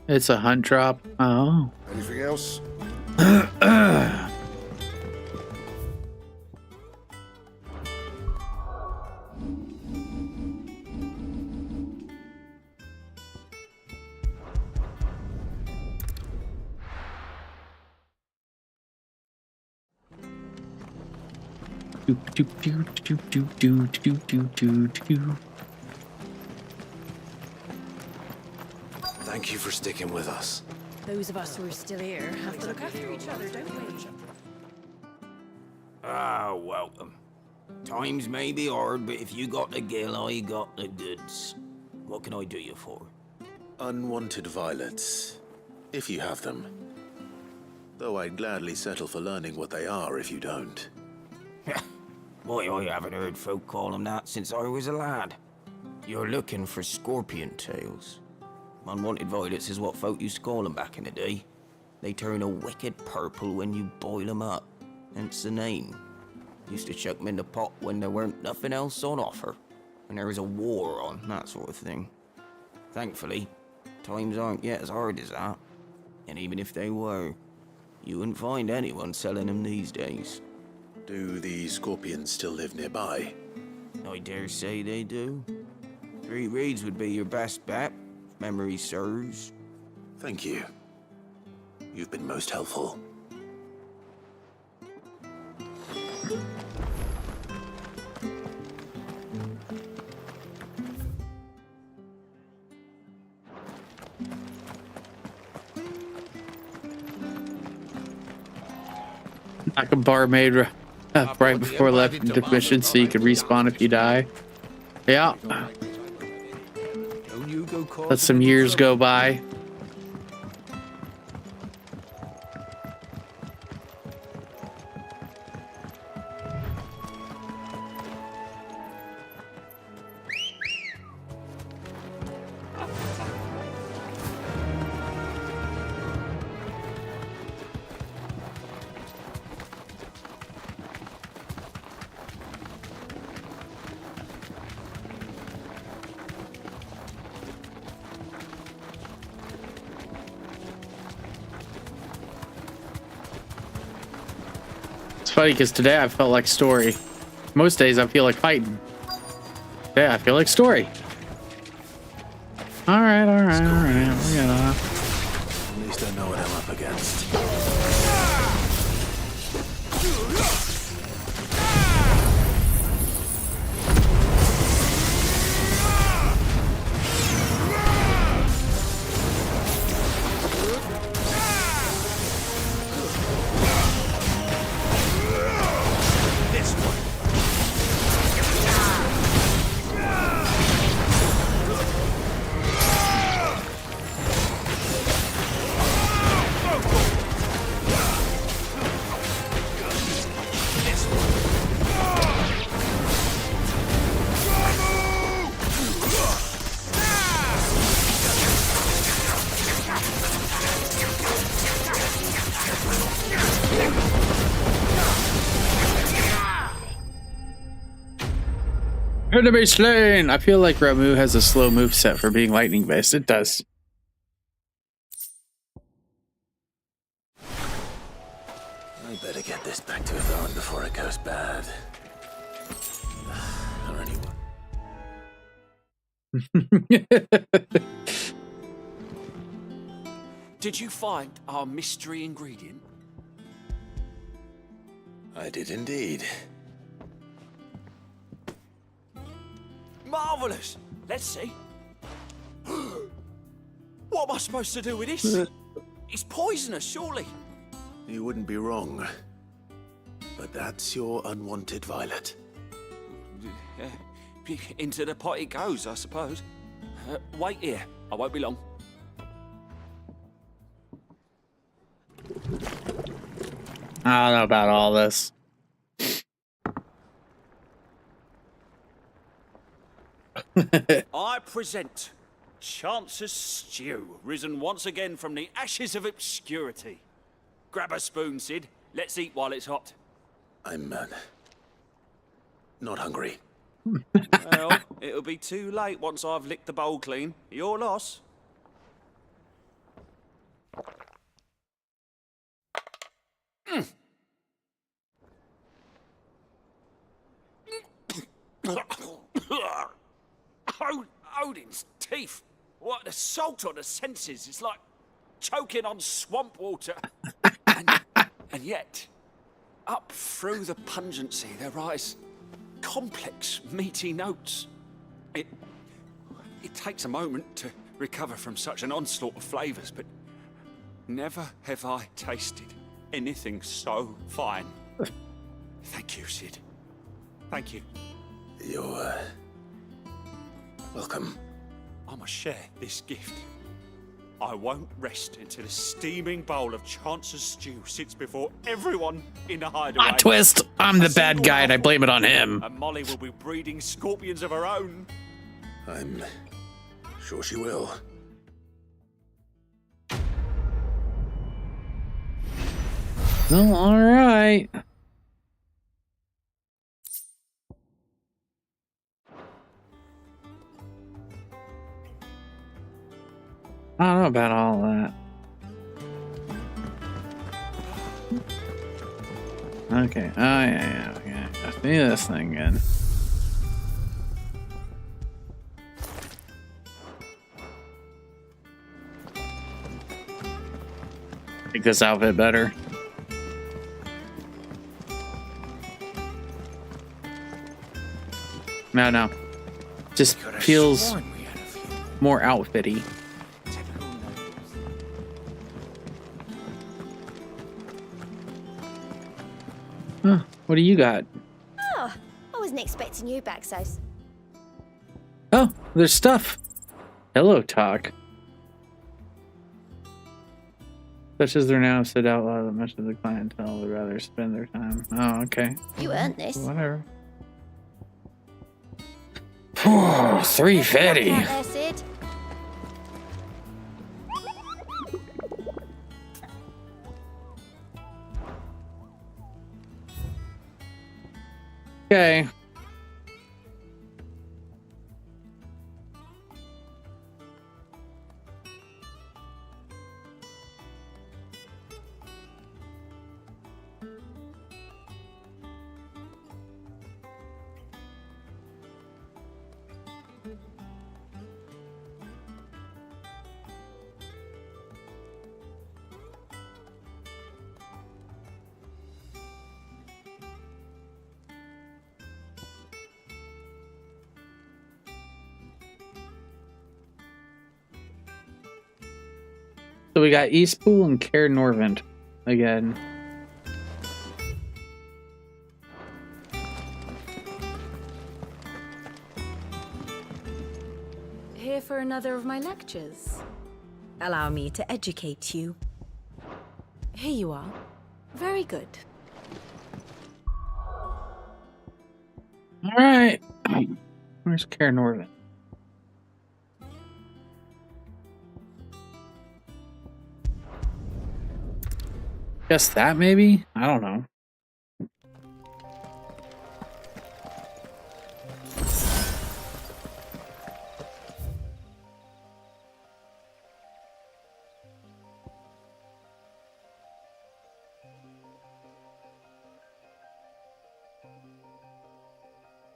Speaker 1: It's a hunt drop. Oh.
Speaker 7: Anything else?
Speaker 5: Thank you for sticking with us.
Speaker 4: Those of us who are still here have to look after each other, don't we?
Speaker 11: Ah, welcome. Times may be hard, but if you got the gill, I got the goods. What can I do you for?
Speaker 5: Unwanted violets, if you have them. Though I'd gladly settle for learning what they are if you don't.
Speaker 11: Boy, I haven't heard folk call them that since I was a lad. You're looking for scorpion tails. Unwanted violets is what folk used to call them back in the day. They turn a wicked purple when you boil them up. Hence the name. Used to chuck them in the pot when there weren't nothing else on offer. When there was a war on, that sort of thing. Thankfully, times aren't yet as hard as that. And even if they were, you wouldn't find anyone selling them these days.
Speaker 5: Do the scorpions still live nearby?
Speaker 11: I dare say they do. 3 Reeds would be your best bet, if memory serves.
Speaker 5: Thank you. You've been most helpful.
Speaker 1: Knock a barmaid right before left into mission so you can respawn if you die. Yeah. Let some years go by. funny because today I felt like story. Most days I feel like fighting. Today I feel like story. All right. We're gonna...
Speaker 5: At least I know what I'm up against.
Speaker 1: Enemy slain! I feel like Ramu has a slow move set for being lightning based. It does.
Speaker 5: I better get this back to Yvonne before it goes bad. Or anyone.
Speaker 8: Did you find our mystery ingredient?
Speaker 5: I did indeed.
Speaker 8: Marvelous! Let's see. What am I supposed to do with this? It's poisonous, surely.
Speaker 5: You wouldn't be wrong. But that's your unwanted violet.
Speaker 8: Into the pot it goes, I suppose. Wait here. I won't be long.
Speaker 1: I don't know about all this.
Speaker 8: I present Chance's Stew, risen once again from the ashes of obscurity. Grab a spoon, Sid. Let's eat while it's hot.
Speaker 5: I'm not hungry.
Speaker 8: Well, it'll be too late once I've licked the bowl clean. Your loss. Odin's teeth. What an assault on the senses. It's like choking on swamp water. and yet, up through the pungency, there rise complex, meaty notes. It takes a moment to recover from such an onslaught of flavors, but never have I tasted anything so fine. Thank you, Sid. Thank you.
Speaker 5: You're welcome.
Speaker 8: I must share this gift. I won't rest until a steaming bowl of Chance's Stew sits before everyone in the hideaway.
Speaker 1: Plot twist! I'm the bad guy and I blame it on him.
Speaker 8: And Molly will be breeding scorpions of her own.
Speaker 5: I'm sure she will.
Speaker 1: Well, alright. I don't know about all that. Okay. Oh, yeah. Okay. Let's do this thing again. Make this outfit better. No. Just feels more outfitty. Huh, what do you got?
Speaker 12: Oh, I wasn't expecting you back, Sos.
Speaker 1: Oh, there's stuff. Hello, talk. Such as they're now said out loud that much of the clientele would rather spend their time. Oh, okay.
Speaker 12: You earned this.
Speaker 1: Whatever. 350.
Speaker 12: There, Sid.
Speaker 1: Okay. So we got Eastpool and Caer Norvent again.
Speaker 4: Here for another of my lectures. Allow me to educate you. Here you are. Very good.
Speaker 1: All right. Where's Caer Norvent? Guess that maybe? I don't know.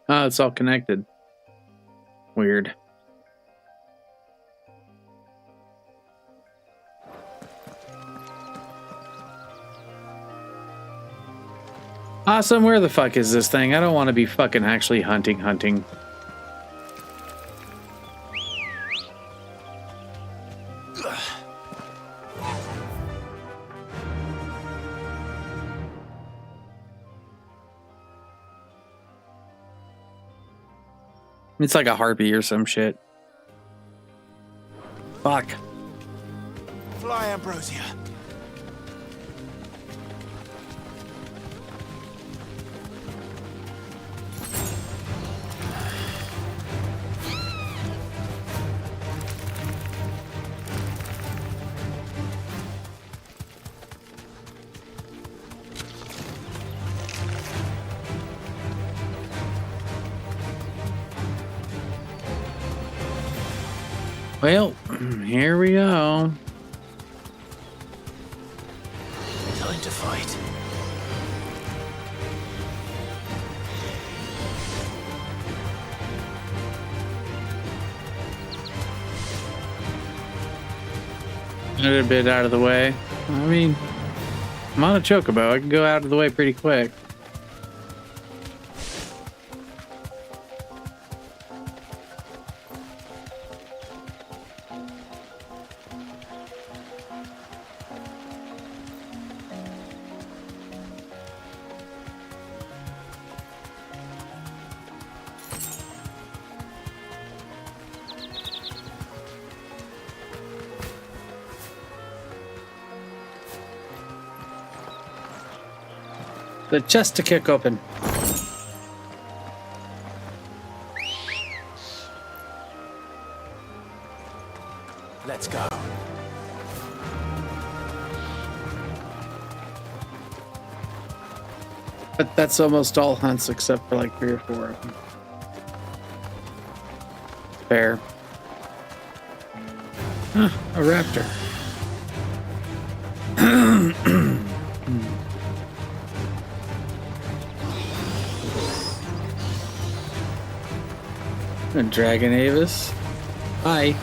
Speaker 1: Oh, it's all connected. Weird. Awesome, where the fuck is this thing? I don't want to be fucking actually hunting. It's like a harpy or some shit. Fuck.
Speaker 3: Fly, Ambrosia.
Speaker 1: Well, here we go.
Speaker 10: Time to fight.
Speaker 1: A little bit out of the way. I mean, I'm on a chocobo. I can go out of the way pretty quick. The chest to kick open.
Speaker 10: Let's go.
Speaker 1: But that's almost all hunts except for like 3 or 4 of them. Fair. Huh, a raptor. And Dragon Avis. Hi.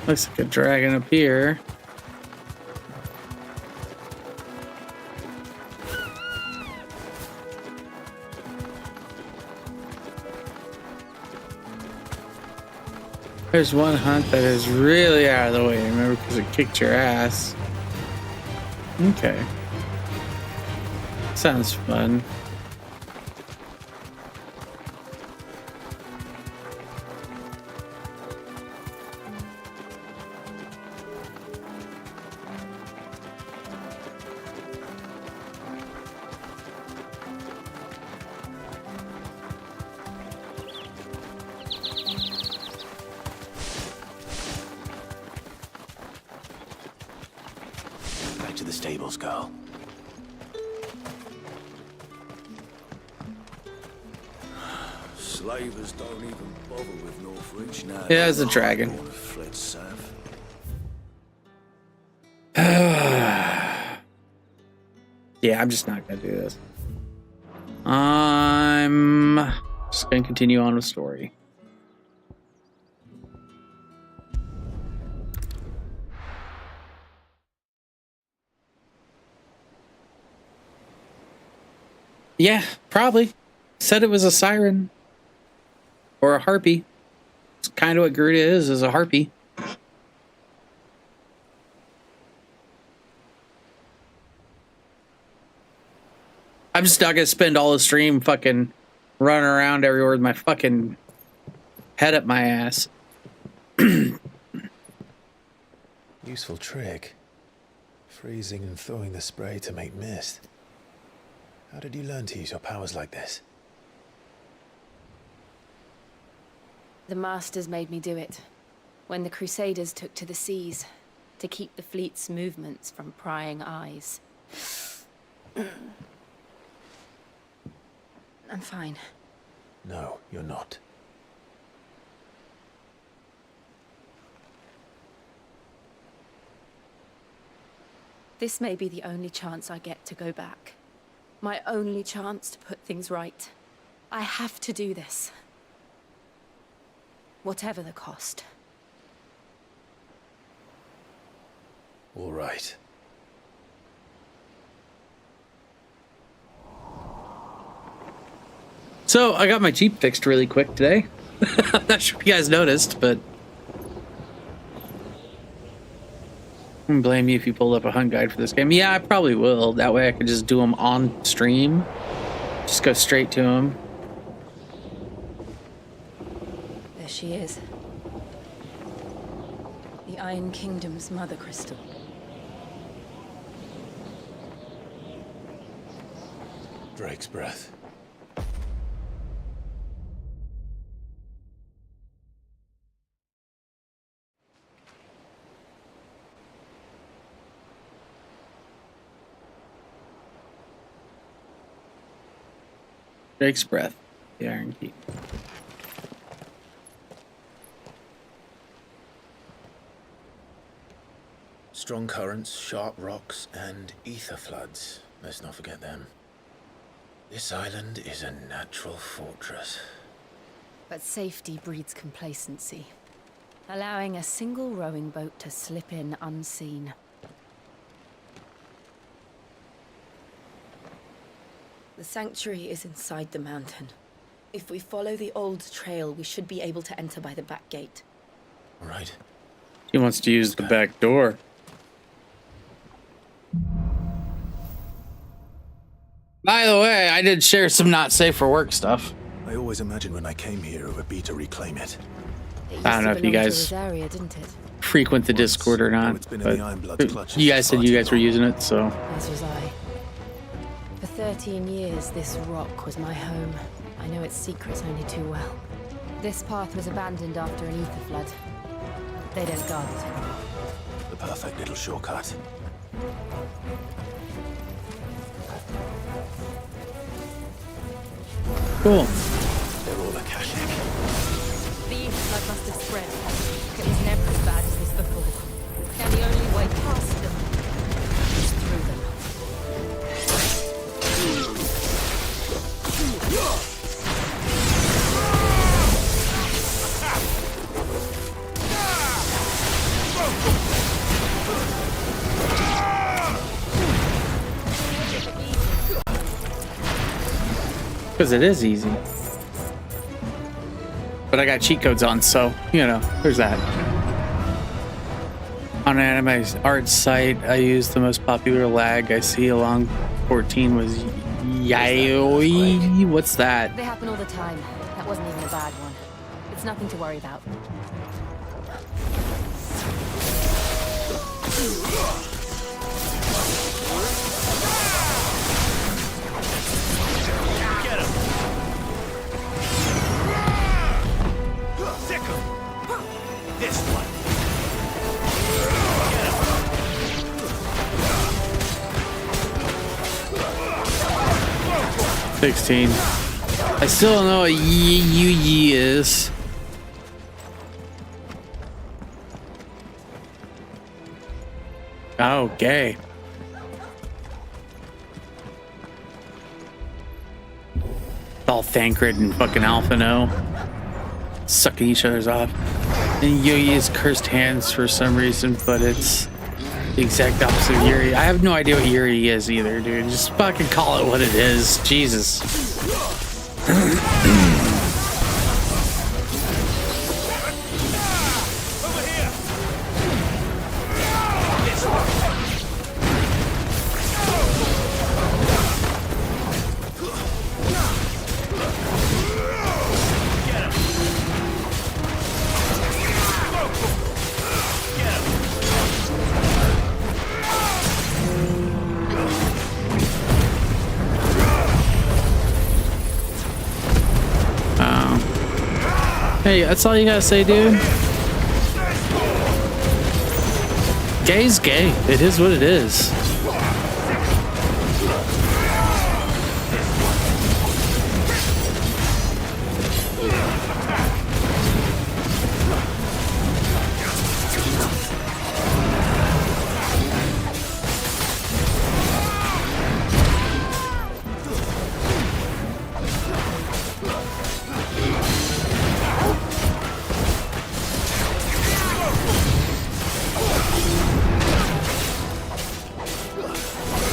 Speaker 1: Looks like a dragon up here. There's one hunt that is really out of the way, remember, because it kicked your ass. Okay. Sounds fun.
Speaker 10: Back to the stables, girl.
Speaker 3: Slavers don't even bother with Northridge now.
Speaker 1: Yeah, it's a dragon.
Speaker 3: Fled south.
Speaker 1: Yeah, I'm just not gonna do this. I'm just gonna continue on with story. Yeah, probably. Said it was a siren. Or a harpy. It's kind of what Gerda is a harpy. I'm just not gonna spend all the stream fucking running around everywhere with my fucking head up my ass.
Speaker 5: Useful trick. Freezing and thawing the spray to make mist. How did you learn to use your powers like this?
Speaker 9: The Masters made me do it. When the Crusaders took to the seas, to keep the fleet's movements from prying eyes. I'm fine.
Speaker 5: No, you're not.
Speaker 9: This may be the only chance I get to go back. My only chance to put things right. I have to do this. Whatever the cost.
Speaker 5: All right.
Speaker 1: So I got my Jeep fixed really quick today. I'm not sure if you guys noticed, but I don't blame you if you pulled up a hunt guide for this game. Yeah, I probably will. That way I can just do them on stream. Just go straight to them.
Speaker 9: There she is. The Iron Kingdom's mother crystal.
Speaker 5: Drake's breath.
Speaker 1: Drake's breath. The Iron Key.
Speaker 5: Strong currents, sharp rocks, and ether floods. Let's not forget them. This island is a natural fortress.
Speaker 9: But safety breeds complacency. Allowing a single rowing boat to slip in unseen. The sanctuary is inside the mountain. If we follow the old trail, we should be able to enter by the back gate.
Speaker 5: All right.
Speaker 1: He wants to use the back door. By the way, I did share some not safe for work stuff.
Speaker 5: I always imagined when I came here it would be to reclaim it.
Speaker 1: I don't know if you guys
Speaker 9: Rosaria, didn't it?
Speaker 1: frequent the Discord or not,
Speaker 5: It's been in the Iron Blood's
Speaker 1: but
Speaker 5: clutches
Speaker 1: you guys
Speaker 5: for
Speaker 1: said you
Speaker 5: far
Speaker 1: guys
Speaker 5: too
Speaker 1: were
Speaker 5: long.
Speaker 1: using it, so
Speaker 9: As was I. For 13 years, this rock was my home. I know its secrets only too well. This path was abandoned after an ether flood. They don't guard it anymore.
Speaker 5: The perfect little shortcut.
Speaker 1: cool.
Speaker 5: They're all Akashic.
Speaker 9: The ether flood must have spread. It was never as bad as this before. And the only way past them is through them.
Speaker 1: Because it is easy. But I got cheat codes on, so, you know, there's that. On an anime art site, I used the most popular lag I see along 14 was Yayoi. What's that?
Speaker 9: They happen all the time. That wasn't even a bad one. It's nothing to worry about.
Speaker 8: This one.
Speaker 1: 16. I still don't know what Yi is. Oh, gay. All Thancred and fucking Alphino sucking each other's off. And Yogi is cursed hands for some reason, but it's the exact opposite of Yuri. I have no idea what Yuri is either, dude. Just fucking call it what it is. Jesus. Hey, that's all you gotta say, dude. Gay's gay. It is what it is.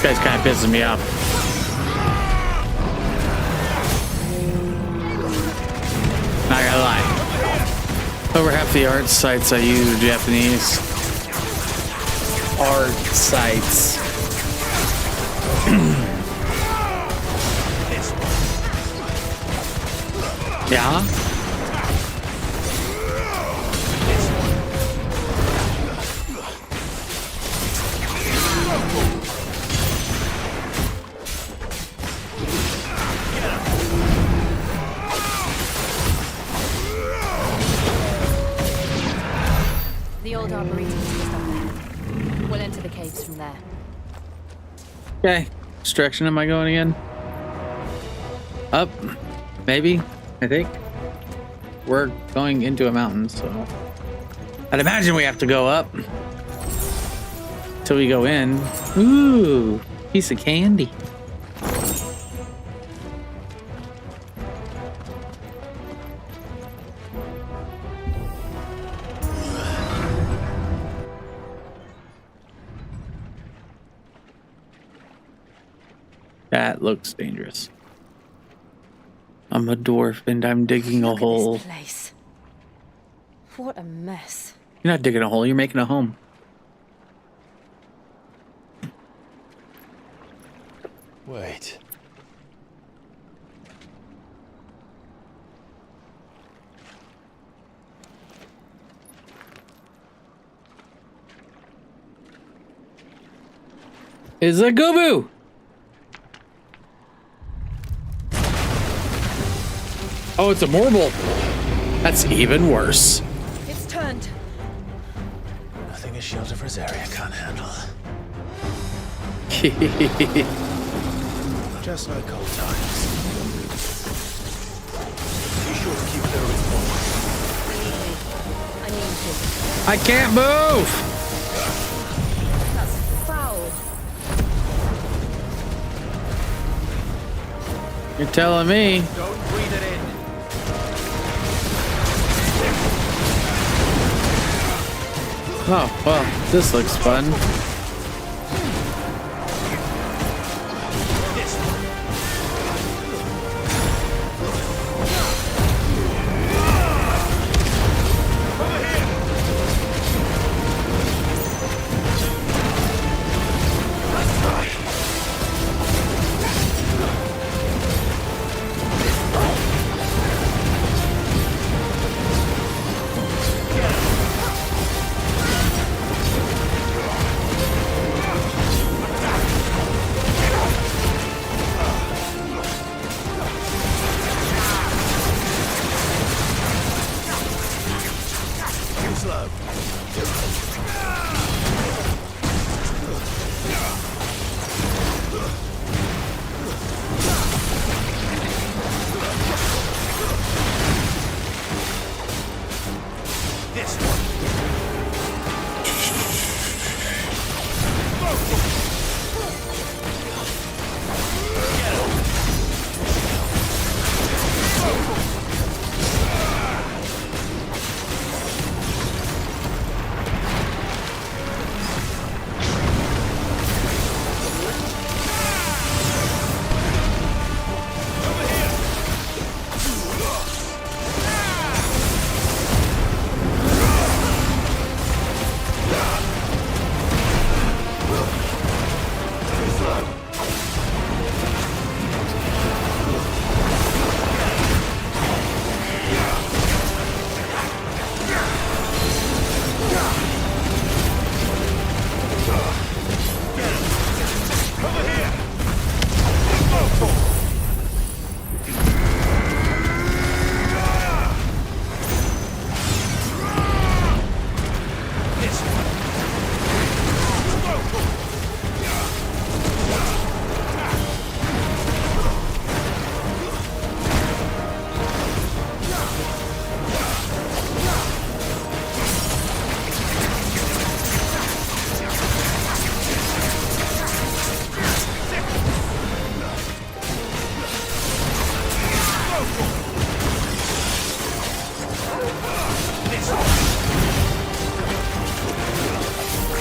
Speaker 1: This guy's kind of pissing me off. Not gonna lie. Over half the art sites I use are Japanese. Art sites. Yeah?
Speaker 9: The old arboretum is just up ahead. We'll enter the caves from there.
Speaker 1: Okay. Which direction am I going again? Up? Maybe? I think. We're going into a mountain, so I'd imagine we have to go up till we go in. Ooh, piece of candy. That looks dangerous. I'm a dwarf and I'm digging a hole.
Speaker 9: This place. What a mess.
Speaker 1: You're not digging a hole, you're making a home.
Speaker 5: Wait.
Speaker 1: It's a Gobu! Oh, it's a Morble. That's even worse.
Speaker 9: It's turned.
Speaker 5: Nothing a shield of Rosaria can't handle. Just like old times. Be sure to keep her informed.
Speaker 9: I need to.
Speaker 1: I can't move!
Speaker 9: That's foul.
Speaker 1: You're telling me.
Speaker 8: Don't breathe it in.
Speaker 1: Oh, well, this looks fun.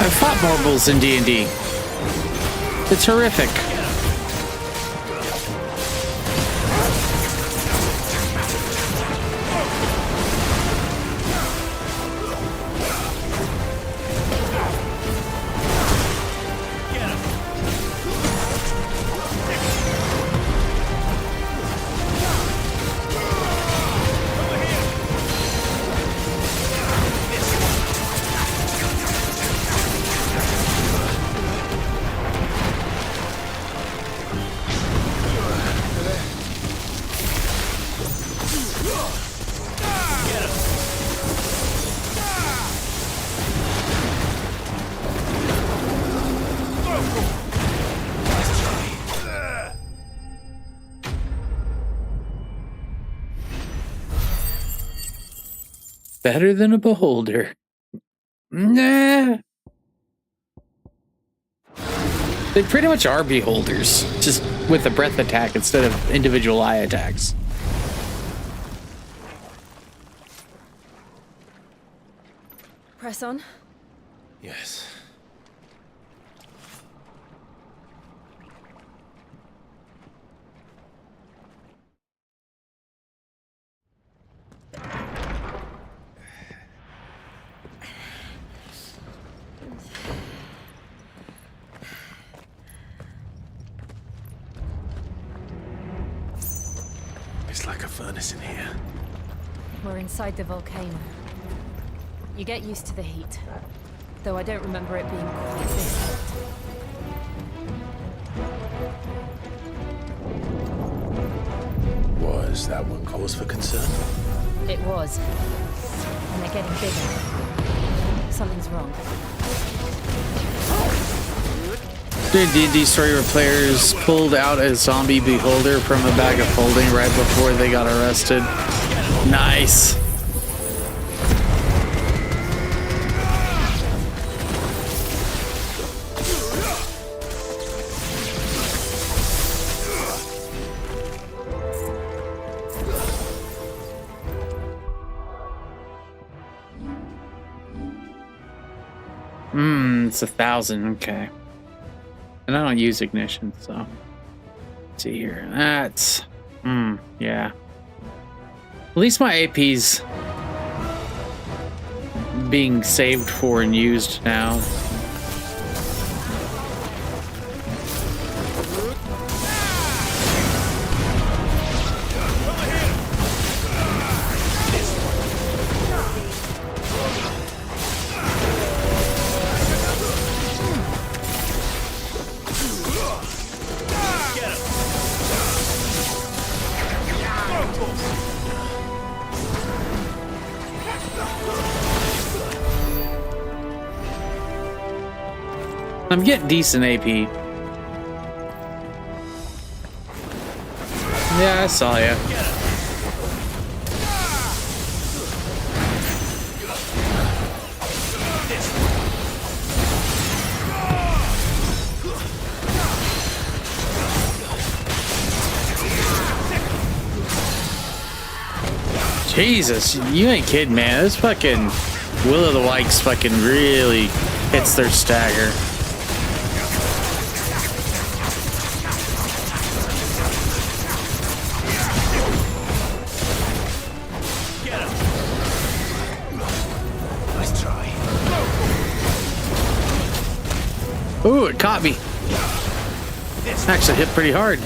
Speaker 1: I've fought morbals in D&D. It's horrific. Better than a beholder. Nah. They pretty much are beholders, just with a breath attack instead of individual eye attacks.
Speaker 9: Press on.
Speaker 5: Yes. It's like a furnace in here.
Speaker 9: We're inside the volcano. You get used to the heat, though I don't remember it being quite this hot.
Speaker 5: Was that one cause for concern?
Speaker 9: It was. And they're getting bigger. Something's wrong.
Speaker 1: Dude, D&D story where players pulled out a zombie beholder from a bag of folding right before they got arrested. Nice. It's 1,000. Okay. And I don't use ignition, so let's see here. That's yeah. At least my AP's being saved for and used now. I'm getting decent AP. Yeah, I saw ya. Jesus, you ain't kidding, man. This fucking Will of the Wisps fucking really hits their stagger. Ooh, it caught me. Actually hit pretty hard.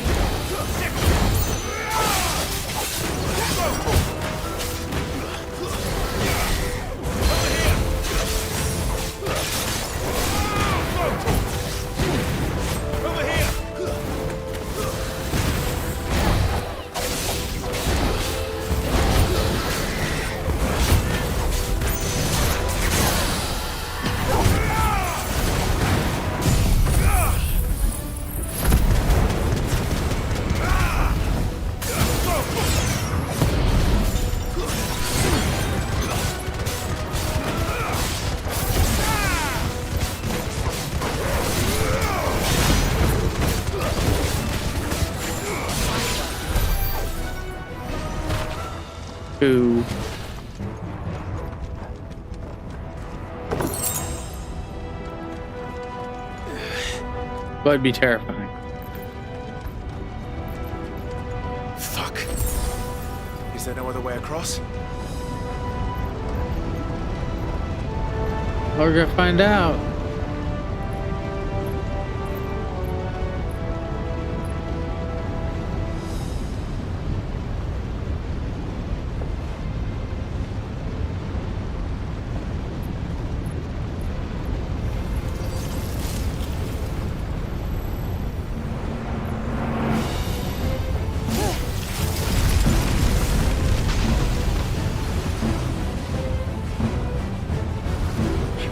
Speaker 1: Ooh. That'd be terrifying.
Speaker 13: Fuck. Is there no other way across?
Speaker 1: We're gonna find out.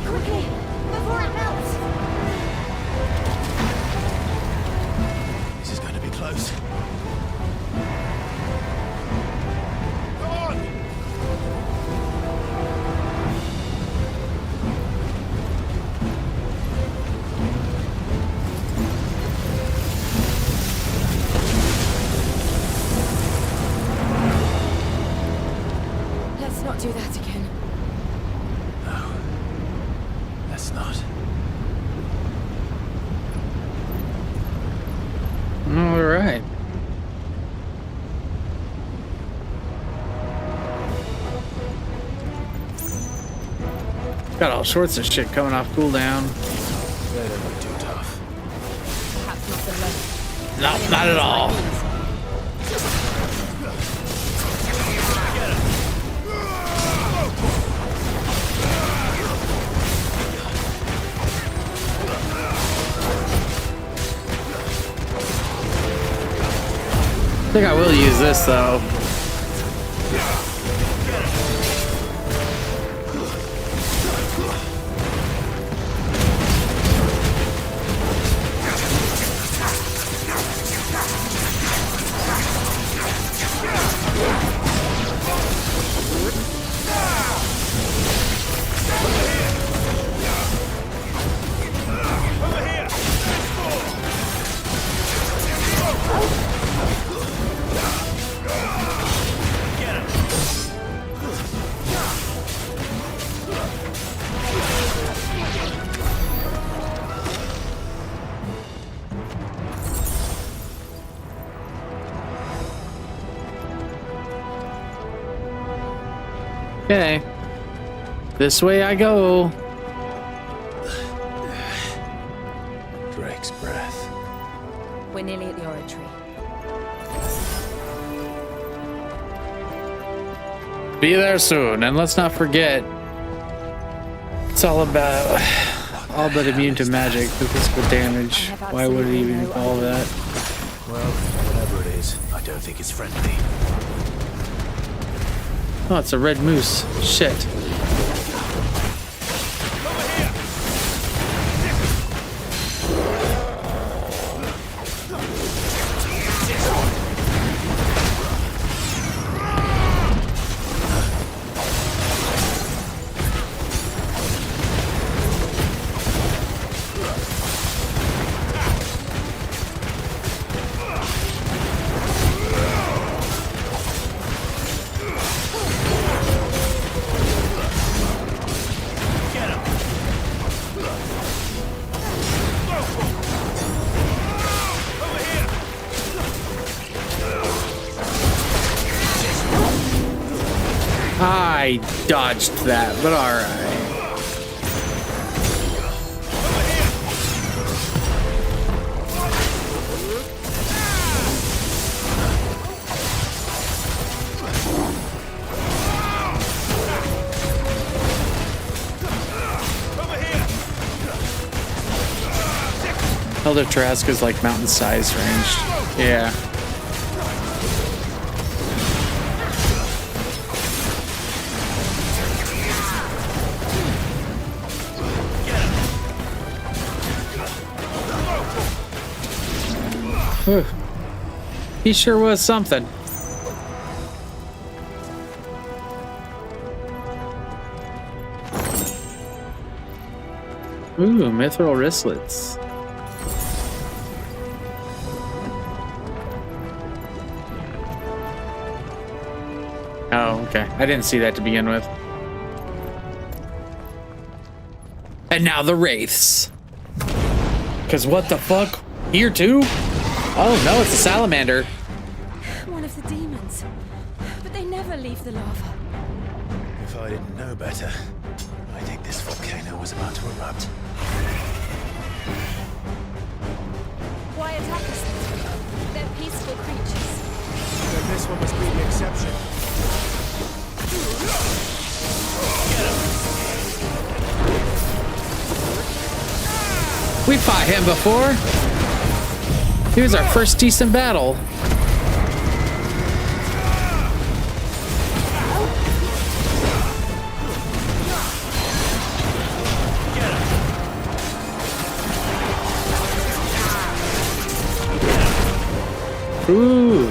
Speaker 12: Quickly, before it melts.
Speaker 13: This is going to be close. Come on!
Speaker 9: Let's not do that again.
Speaker 13: Let's not.
Speaker 1: All right. Got all sorts of shit coming off cooldown.
Speaker 13: They don't look too tough.
Speaker 9: Perhaps not the left.
Speaker 1: No, not at all. I think I will use this though. Okay. This way I go.
Speaker 5: Drake's breath.
Speaker 9: We're nearly at the oratory.
Speaker 1: Be there soon, and let's not forget, it's all about all but immune to magic for physical damage. Why would it even involve that?
Speaker 13: Well, whatever it is, I don't think it's friendly.
Speaker 1: Oh, it's a red moose. Shit. I dodged that, but alright. Elder Tarrasca's like mountain size ranged. Yeah. Whew. He sure was something. Ooh, mithril wristlets. Oh, okay. I didn't see that to begin with. And now the wraiths. Cause what the fuck? Here too? Oh no, it's a salamander.
Speaker 9: One of the demons. But they never leave the lava.
Speaker 5: If I didn't know better, I think this volcano was about to erupt.
Speaker 9: Why attack us then? They're peaceful creatures.
Speaker 13: Then this one must be the exception.
Speaker 1: We fought him before. He was our first decent battle. Ooh.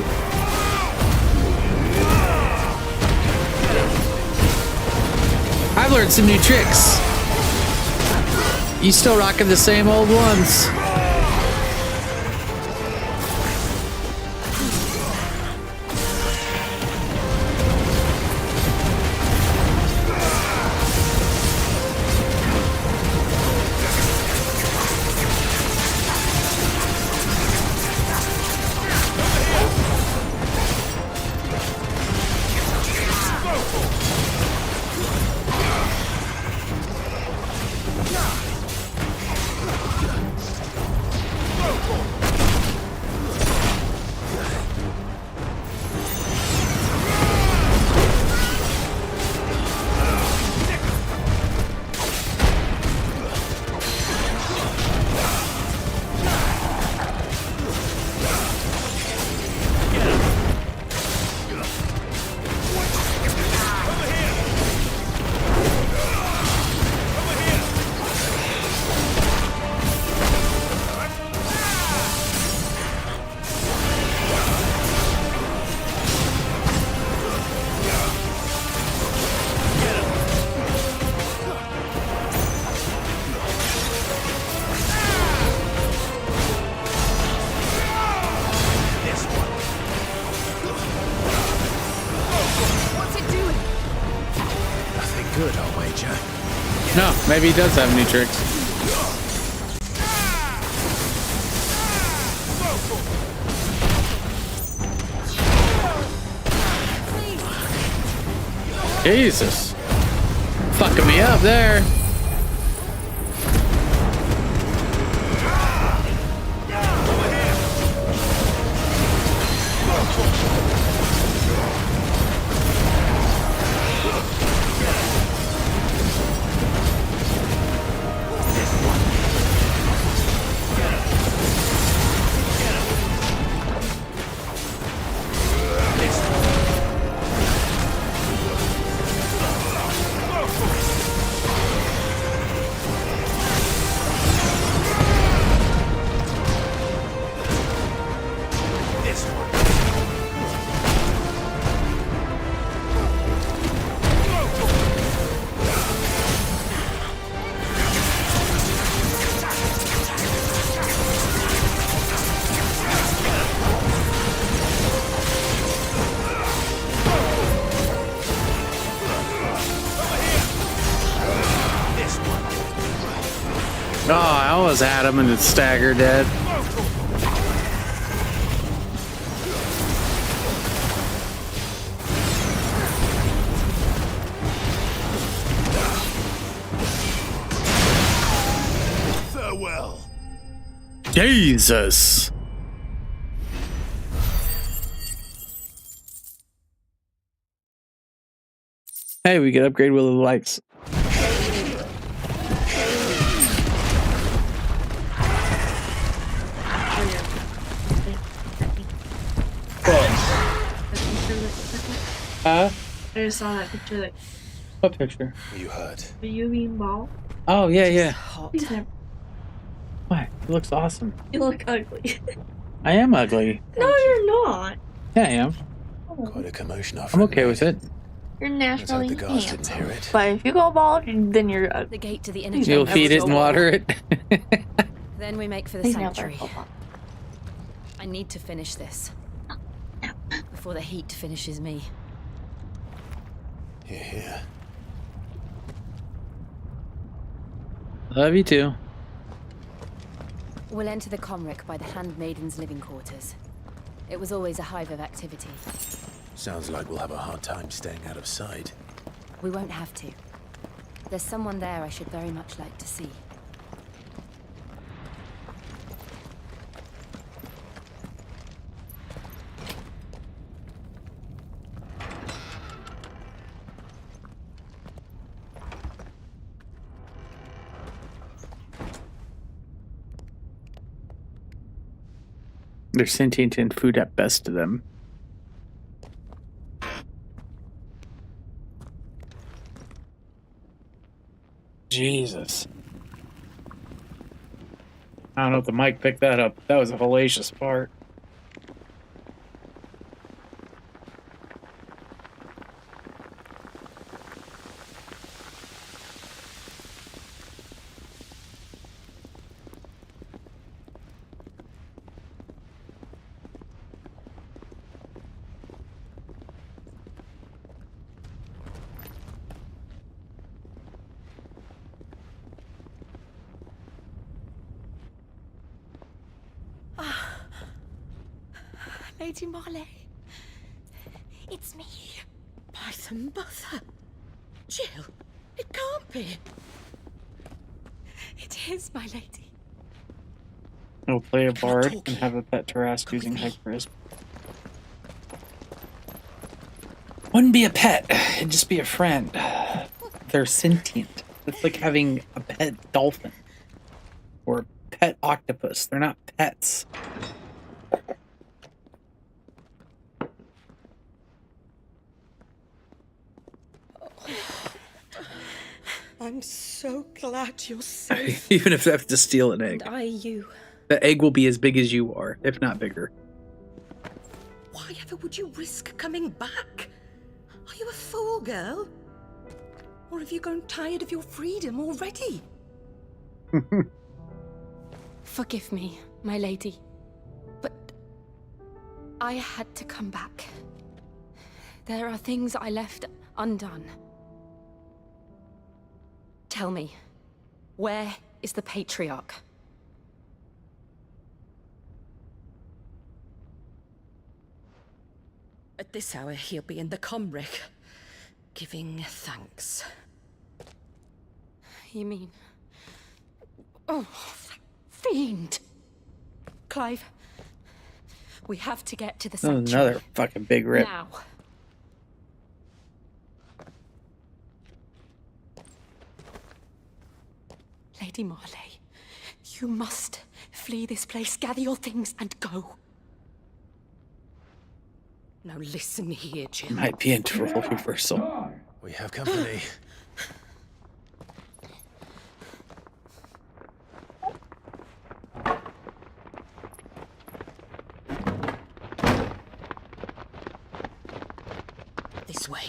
Speaker 1: I've learned some new tricks. You still rocking the same old ones.
Speaker 5: Good, I'll wager.
Speaker 1: No, maybe he does have new tricks. Jesus. Fucking me up there. Oh, I almost had him and it's stagger dead.
Speaker 5: Farewell.
Speaker 1: Jesus. Hey, we can upgrade Will of the Lights.
Speaker 14: I just saw that picture. Like,
Speaker 1: What picture?
Speaker 5: You heard.
Speaker 14: the UV ball.
Speaker 1: Oh, yeah, yeah.
Speaker 14: He's never-
Speaker 1: What? It looks awesome.
Speaker 14: You look ugly.
Speaker 1: I am ugly.
Speaker 14: No, you're not.
Speaker 1: Yeah, I am.
Speaker 5: Quite a commotion.
Speaker 1: I'm okay with it.
Speaker 14: You're naturally
Speaker 5: the guards didn't
Speaker 14: handsome.
Speaker 5: hear it.
Speaker 14: But if you go bald, then you're ugly.
Speaker 9: The gate to the inner
Speaker 1: You'll
Speaker 9: chamber
Speaker 1: feed
Speaker 9: was
Speaker 1: it and
Speaker 9: open.
Speaker 1: water it.
Speaker 9: Then we make for the
Speaker 14: Please never
Speaker 9: sanctuary.
Speaker 14: go bald.
Speaker 9: I need to finish this before the heat finishes me.
Speaker 5: You're here.
Speaker 1: Love you too.
Speaker 9: We'll enter the Comric by the Handmaiden's living quarters. It was always a hive of activity.
Speaker 5: Sounds like we'll have a hard time staying out of sight.
Speaker 9: We won't have to. There's someone there I should very much like to see.
Speaker 1: They're sentient and food at best to them. Jesus. I don't know if the mic picked that up. That was a hellacious part.
Speaker 12: Lady Marley. It's me. By the mother. Jill, it can't be. It is, my lady.
Speaker 1: We'll play a bard and have a pet Tarrasque using Hyperism. Wouldn't be a pet, it'd just be a friend. They're sentient. It's like having a pet dolphin or a pet octopus. They're not pets.
Speaker 12: I'm so glad you're safe.
Speaker 1: Even if I have to steal an egg.
Speaker 12: And I you.
Speaker 1: The egg will be as big as you are, if not bigger.
Speaker 12: Why ever would you risk coming back? Are you a fool, girl? Or have you grown tired of your freedom already?
Speaker 9: Forgive me, my lady, but I had to come back. There are things I left undone. Tell me, where is the Patriarch?
Speaker 12: At this hour, he'll be in the Comric, giving thanks.
Speaker 9: You mean... Oh, that fiend! Clive, we have to get to the sanctuary.
Speaker 1: Another fucking big rip.
Speaker 9: Now. Lady Marley, you must flee this place, gather your things, and go.
Speaker 12: Now listen here, Jill.
Speaker 1: Might be into role reversal.
Speaker 5: We have company.
Speaker 12: This way.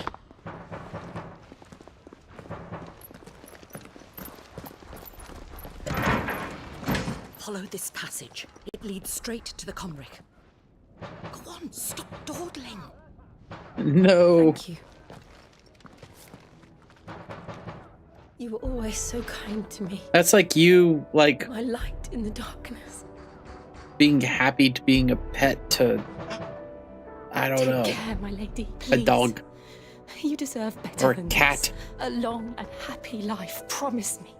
Speaker 12: Follow this passage. It leads straight to the Comric. Go on, stop dawdling.
Speaker 1: No.
Speaker 9: Thank you. You were always so kind to me.
Speaker 1: That's like you, like,
Speaker 9: My light in the darkness.
Speaker 1: being happy to being a pet to, I don't know,
Speaker 9: Take care, my lady,
Speaker 1: a
Speaker 9: please.
Speaker 1: dog
Speaker 9: You deserve better
Speaker 1: or a
Speaker 9: than
Speaker 1: cat.
Speaker 9: this. A long and happy life, promise me.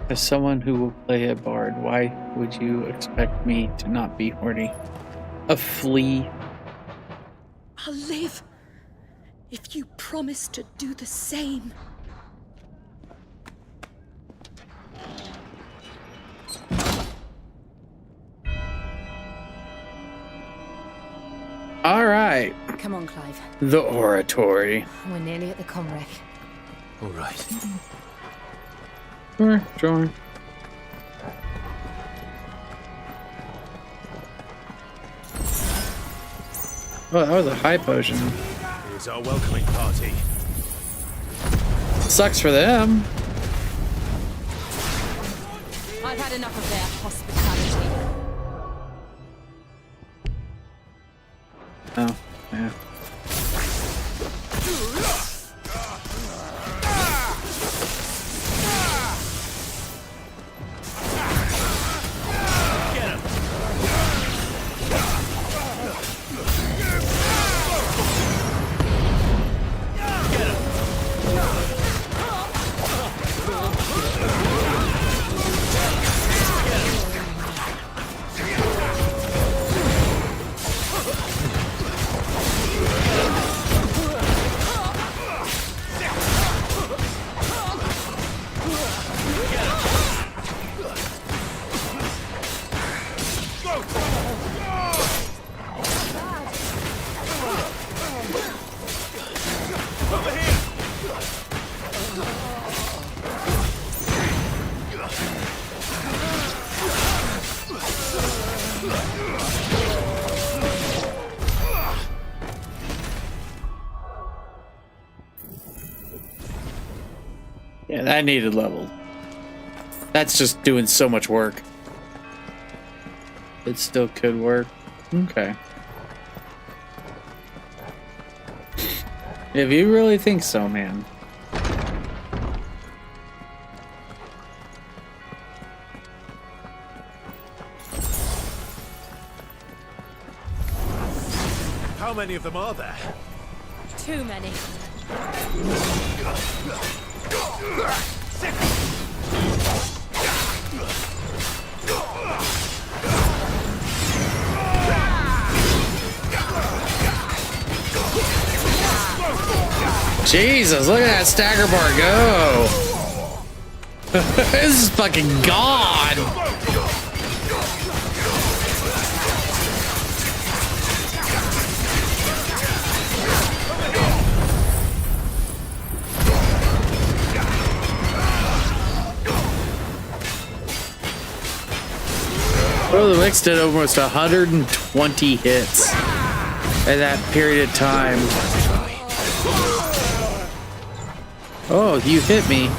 Speaker 1: As someone who will play a bard, why would you expect me to not be horny? A flea.
Speaker 12: I'll live if you promise to do the same.
Speaker 1: All right.
Speaker 9: Come on, Clive.
Speaker 1: The oratory.
Speaker 9: We're nearly at the Comric.
Speaker 5: All right.
Speaker 1: Sure, sure. Oh, that was a high potion.
Speaker 13: Here's our welcoming party.
Speaker 1: Sucks for them.
Speaker 9: I've had enough of their hospitality.
Speaker 1: Oh, yeah. Yeah, that needed level. That's just doing so much work. It still could work. Okay. If you really think so, man.
Speaker 13: How many of them are there?
Speaker 9: Too many.
Speaker 1: Jesus, look at that stagger bar go. This is fucking God. Bro, the Wicks did almost 120 hits at that period of time. Oh, you hit me.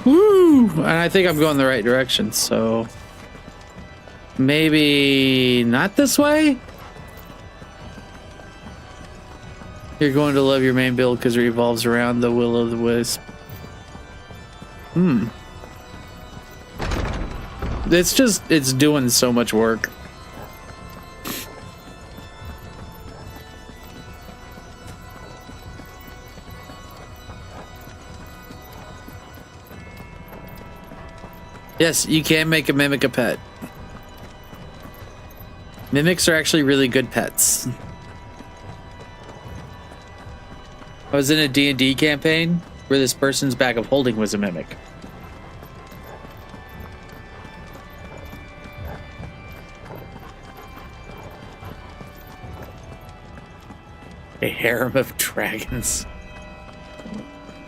Speaker 1: Woo! And I think I'm going the right direction, so maybe not this way? You're going to love your main build because it revolves around the Will-o'-the-Wisp. It's doing so much work. Yes, you can make a mimic a pet. Mimics are actually really good pets. I was in a D&D campaign where this person's bag of holding was a mimic. A harem of dragons.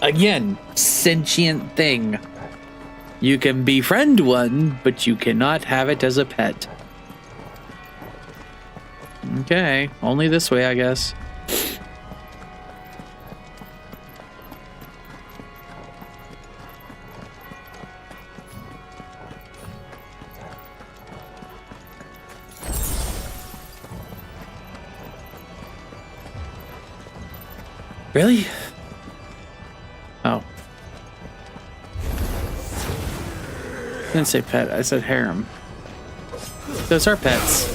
Speaker 1: Again, sentient thing. You can befriend one, but you cannot have it as a pet. Okay, only this way, I guess. Really? Oh. I didn't say pet, I said harem. Those are pets.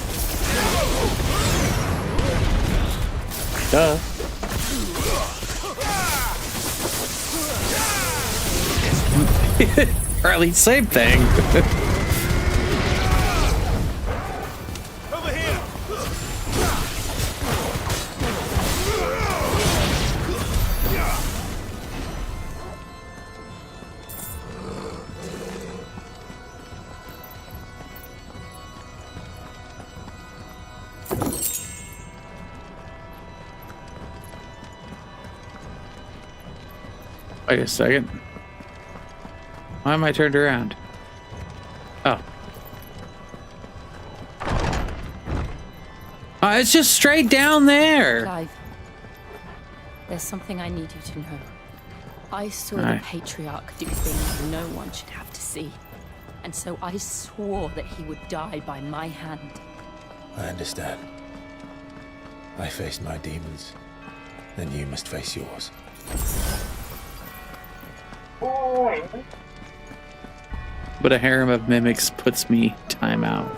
Speaker 1: Duh. Or at least same thing. Wait a second. Why am I turned around? Oh. Oh, it's just straight down there.
Speaker 9: Clive, there's something I need you to know. I saw the Patriarch do things no one should have to see. And so I swore that he would die by my hand.
Speaker 5: I understand. I faced my demons, then you must face yours.
Speaker 1: But a harem of mimics puts me time out.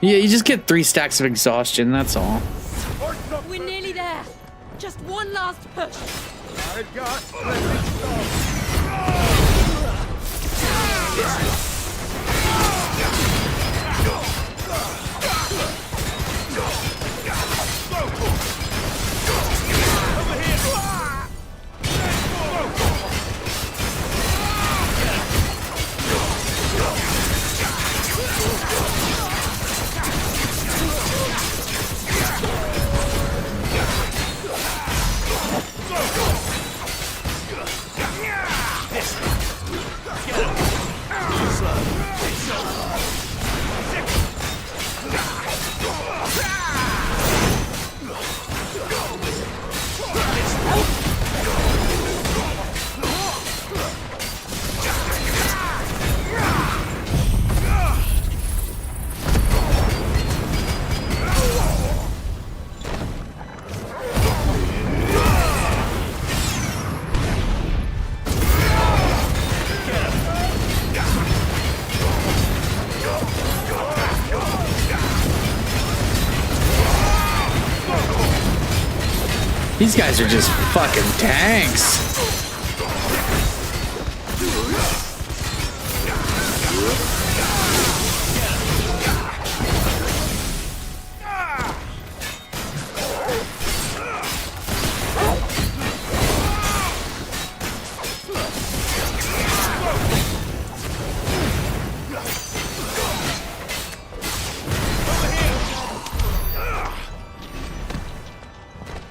Speaker 1: Yeah, you just get 3 stacks of exhaustion, that's all.
Speaker 9: We're nearly there. Just one last push.
Speaker 1: These guys are just fucking tanks.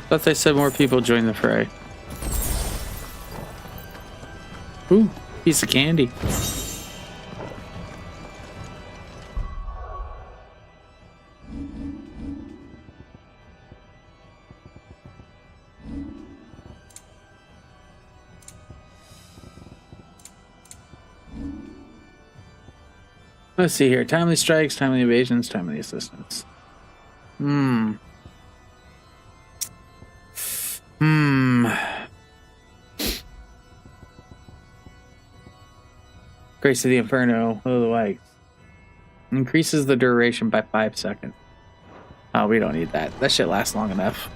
Speaker 1: Thought they said more people join the fray. Ooh, piece of candy. Let's see here. Timely strikes, timely evasions, timely assistance. Grace of the Inferno, Will of the White. Increases the duration by 5 seconds. Oh, we don't need that. That shit lasts long enough.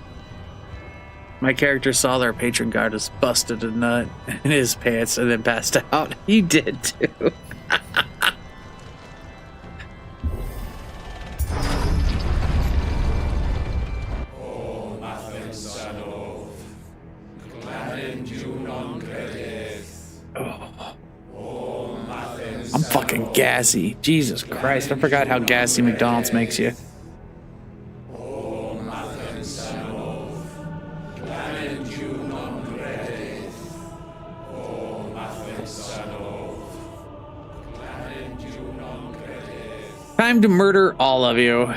Speaker 1: My character saw their patron goddess busted a nut in his pants and then passed out. He did too. I'm fucking gassy. Jesus Christ, I forgot how gassy McDonald's makes you. Time to murder all of you.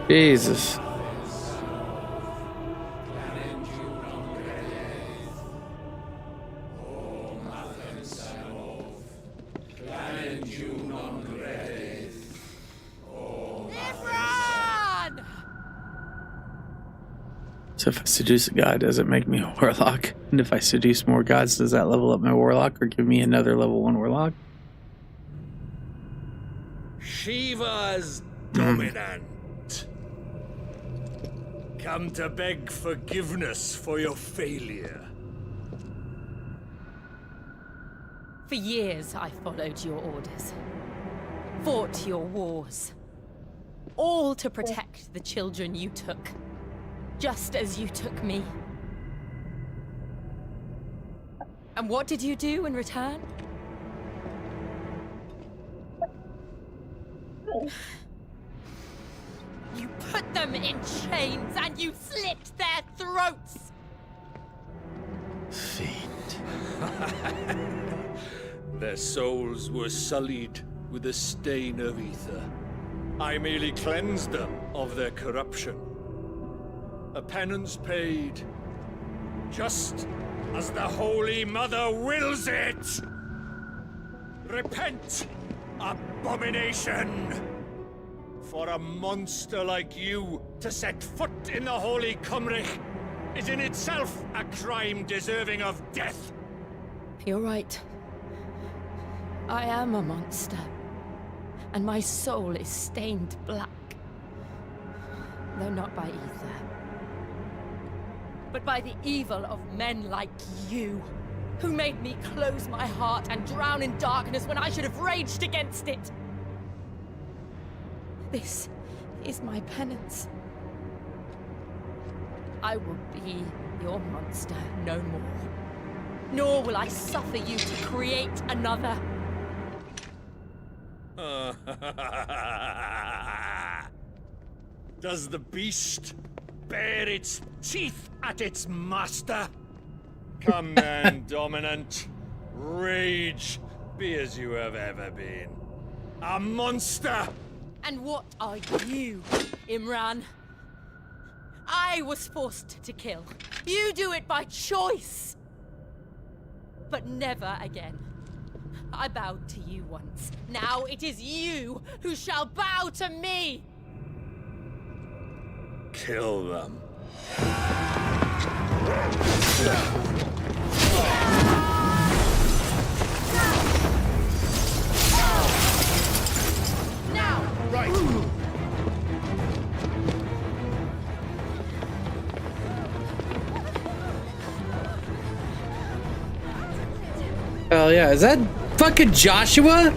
Speaker 1: Jesus. So if I seduce a god, does it make me a warlock? And if I seduce more gods, does that level up my warlock or give me another level 1 warlock?
Speaker 15: Shiva's dominant. Come to beg forgiveness for your failure.
Speaker 9: For years, I followed your orders. Fought your wars. All to protect the children you took. Just as you took me. And what did you do in return? You put them in chains and you slit their throats!
Speaker 15: Fiend. Their souls were sullied with a stain of ether. I merely cleansed them of their corruption. A penance paid, just as the Holy Mother wills it! Repent, abomination! For a monster like you to set foot in the Holy Cymric is in itself a crime deserving of death.
Speaker 9: You're right. I am a monster. And my soul is stained black. Though not by ether. But by the evil of men like you, who made me close my heart and drown in darkness when I should have raged against it. This is my penance. I will be your monster no more. Nor will I suffer you to create another.
Speaker 15: Does the beast bare its teeth at its master? Come then, Dominant. Rage, be as you have ever been. A monster!
Speaker 9: And what are you, Imran? I was forced to kill. You do it by choice. But never again. I bowed to you once. Now it is you who shall bow to me!
Speaker 15: Kill them.
Speaker 9: Now!
Speaker 10: Right.
Speaker 1: Hell yeah, is that fucking Joshua?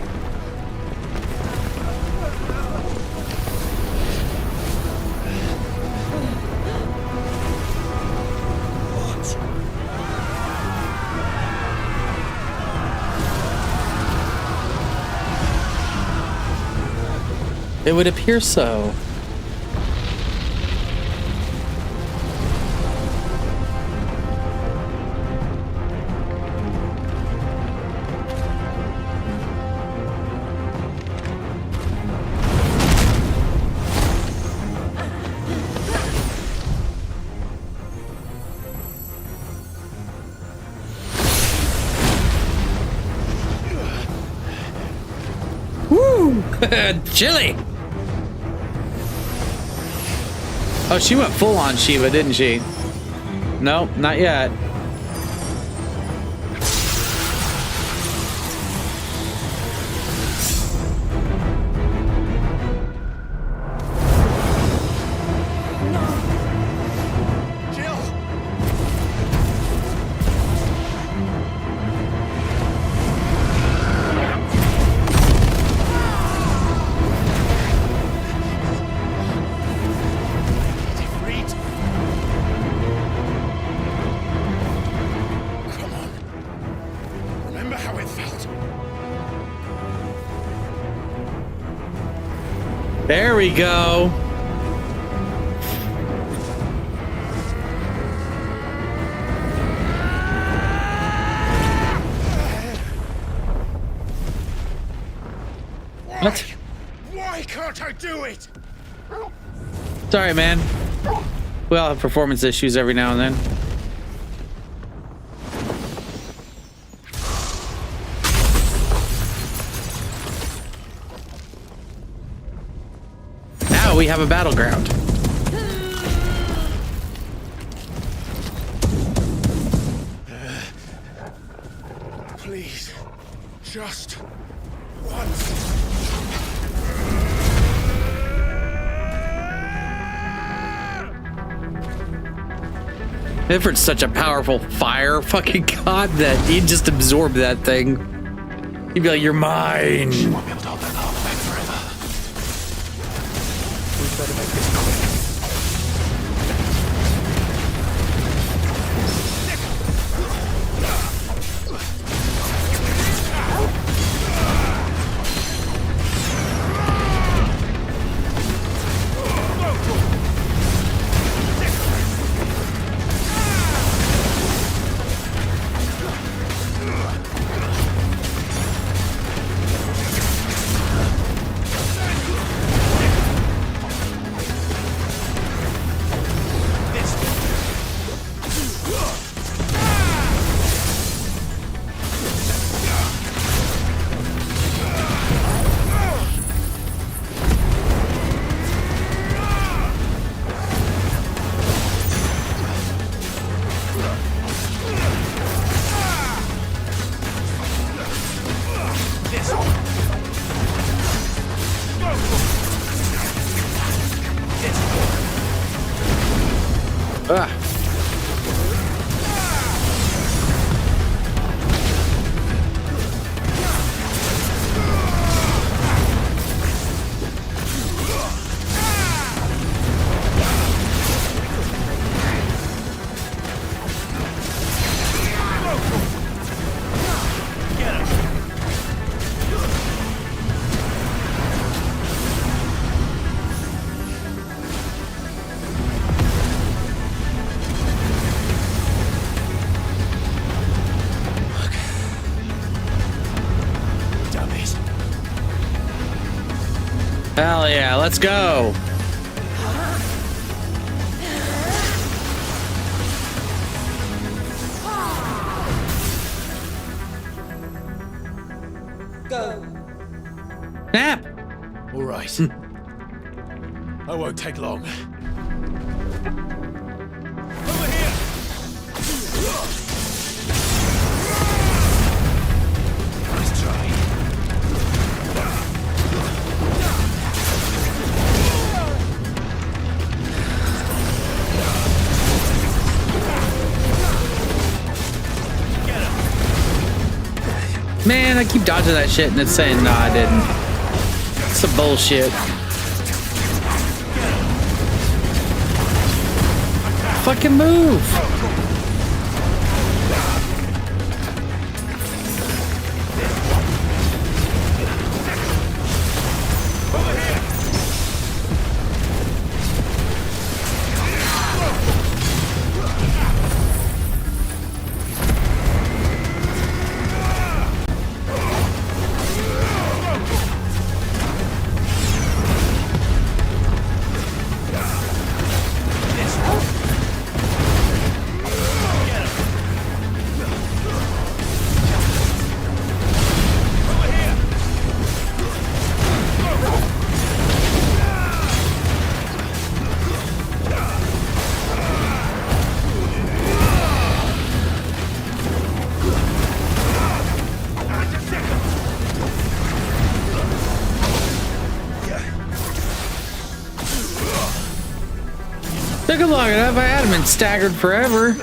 Speaker 1: It would appear so. Woo! Chilly! Oh, she went full on Shiva, didn't she? No, not yet. There we go. What?
Speaker 10: Why can't I do it?
Speaker 1: Sorry, man. We all have performance issues every now and then. Now we have a battleground.
Speaker 10: Please, just once.
Speaker 1: Ifrit's such a powerful fire fucking god that he'd just absorb that thing. He'd be like, "You're mine."
Speaker 5: She won't be able to hold that power back forever. We better make this quick.
Speaker 1: Ah. Hell yeah, let's go.
Speaker 12: Go.
Speaker 1: Snap.
Speaker 13: All right. I won't take long. Over here. Nice try.
Speaker 1: Man, I keep dodging that shit and it's saying, nah, I didn't. It's some bullshit. Fucking move. Took him long enough. I had him in staggered forever.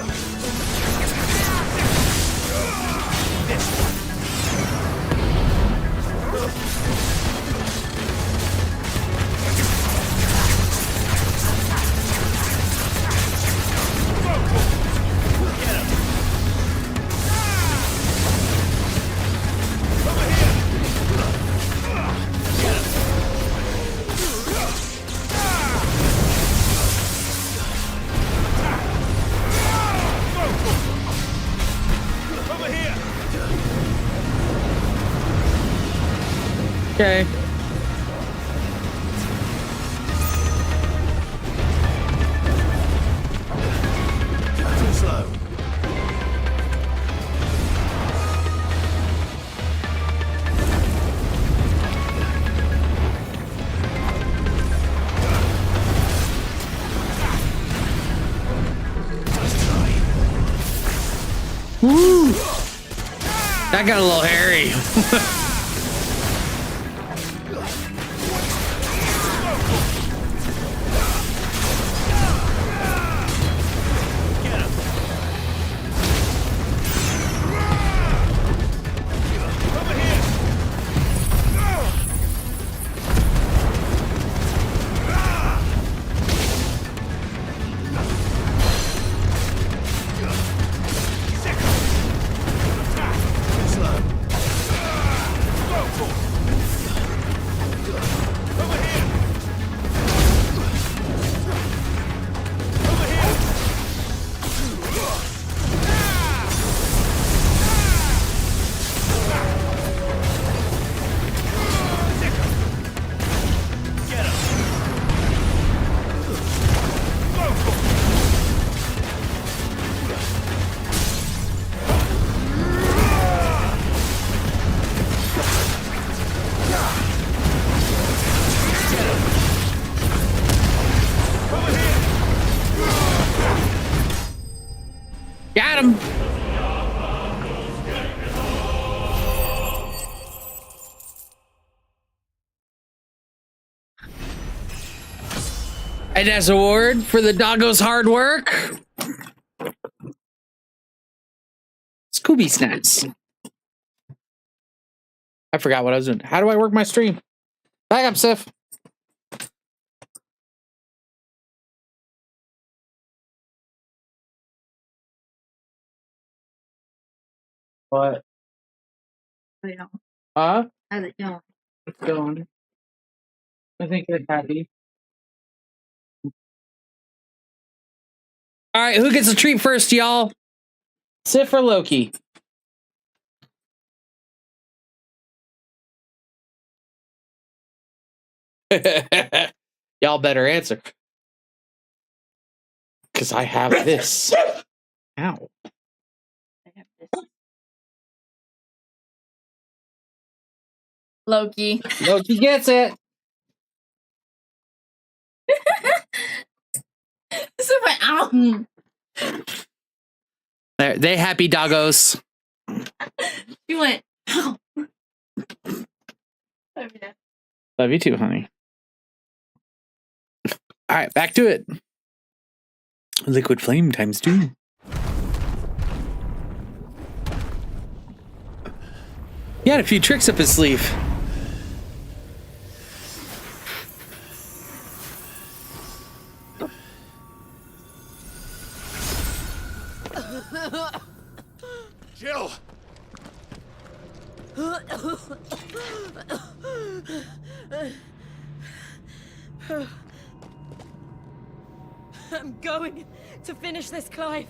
Speaker 1: Okay.
Speaker 13: Too slow.
Speaker 1: Woo! That got a little hairy. And as a reward for the doggo's hard work, Scooby snacks. I forgot what I was doing. How do I work my stream? Back up, Sif. What? Huh?
Speaker 14: How's it going?
Speaker 1: It's going. I think you're happy. All right, who gets a treat first, y'all? Sif or Loki? Y'all better answer. Because I have this. Ow.
Speaker 14: Loki.
Speaker 1: Loki gets it.
Speaker 14: So my ow.
Speaker 1: There, they happy doggos.
Speaker 14: You went. Ow.
Speaker 1: Love you too, honey. All right, back to it. Liquid flame times 2. He had a few tricks up his sleeve.
Speaker 15: Jill!
Speaker 9: I'm going to finish this, Clive.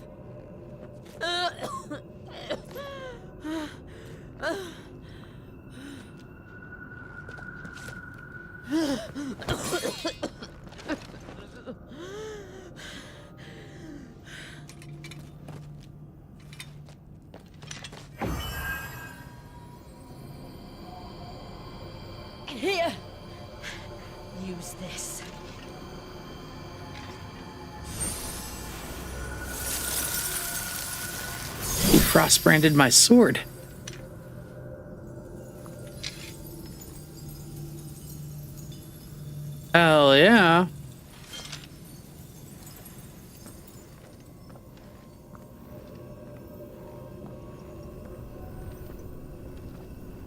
Speaker 9: Here. Use this.
Speaker 1: He frost-branded my sword. Hell yeah.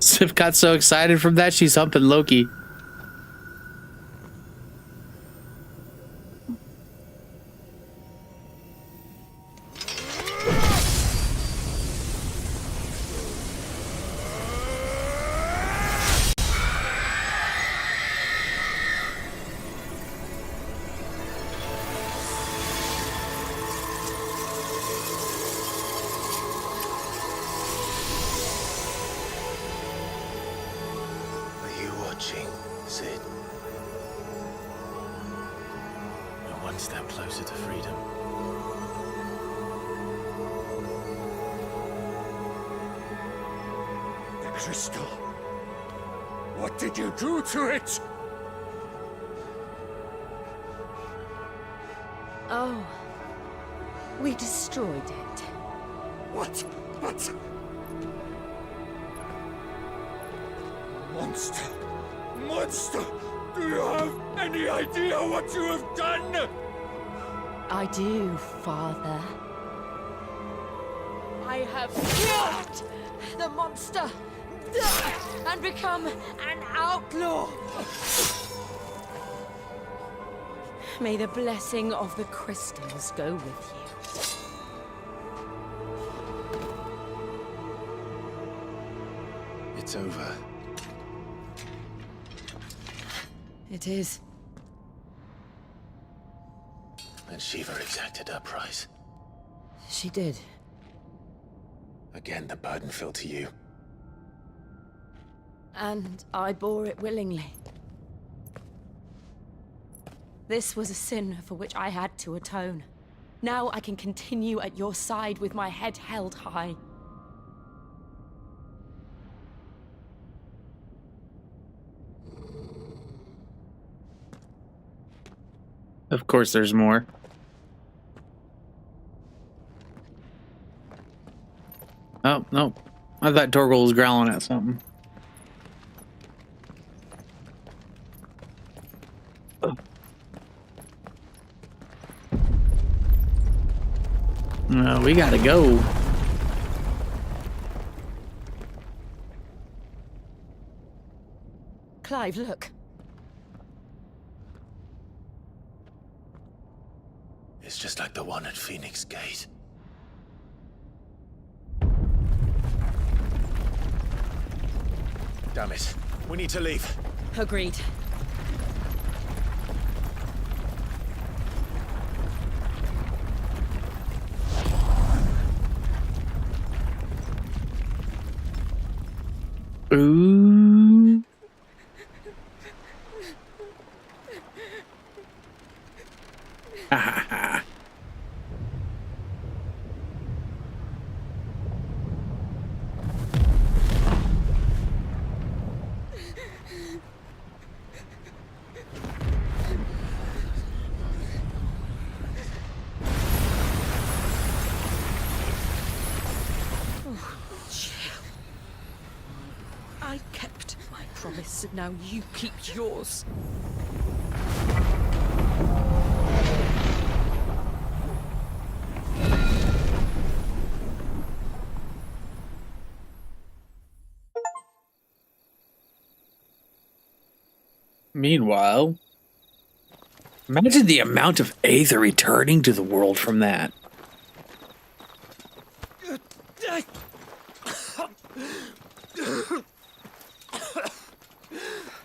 Speaker 1: Sif got so excited from that, she's humping Loki.
Speaker 5: Are you watching, Sid? We're one step closer to freedom.
Speaker 15: The crystal. What did you do to it?
Speaker 9: Oh. We destroyed it.
Speaker 15: What? Monster! Monster! Do you have any idea what you have done?
Speaker 9: I do, Father. I have killed the monster and become an outlaw. May the blessing of the crystals go with you.
Speaker 5: It's over.
Speaker 9: It is.
Speaker 5: And Shiva exacted her price.
Speaker 9: She did.
Speaker 5: Again, the burden fell to you.
Speaker 9: And I bore it willingly. This was a sin for which I had to atone. Now I can continue at your side with my head held high.
Speaker 1: Of course there's more. Oh, no. I thought Torgal was growling at something. We gotta go.
Speaker 12: Clive, look.
Speaker 5: It's just like the one at Phoenix Gate. Damn it. We need to leave.
Speaker 12: Agreed.
Speaker 1: Ooh. Ha ha ha.
Speaker 12: I kept my promise, and now you keep yours.
Speaker 1: Meanwhile, imagine the amount of Aether returning to the world from that.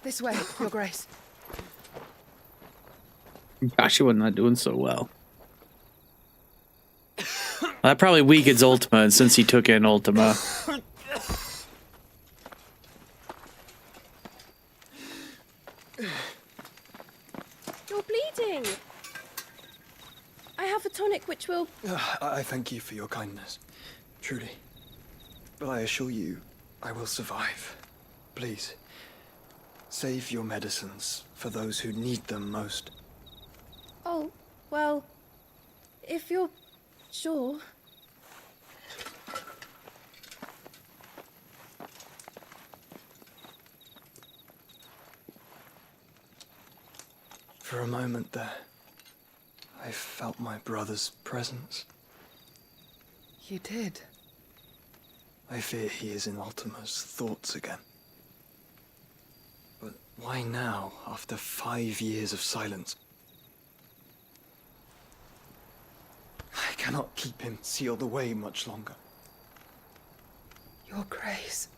Speaker 12: This way, Your Grace.
Speaker 1: Joshua not doing so well. That probably weakens Ultima, and since he took in Ultima.
Speaker 16: You're bleeding. I have a tonic which will...
Speaker 17: I thank you for your kindness, truly. But I assure you, I will survive. Please, save your medicines for those who need them most.
Speaker 16: Oh, well, if you're sure.
Speaker 17: For a moment there, I felt my brother's presence.
Speaker 12: You did?
Speaker 17: I fear he is in Ultima's thoughts again. But why now, after 5 years of silence? I cannot keep him sealed away much longer.
Speaker 12: Your Grace.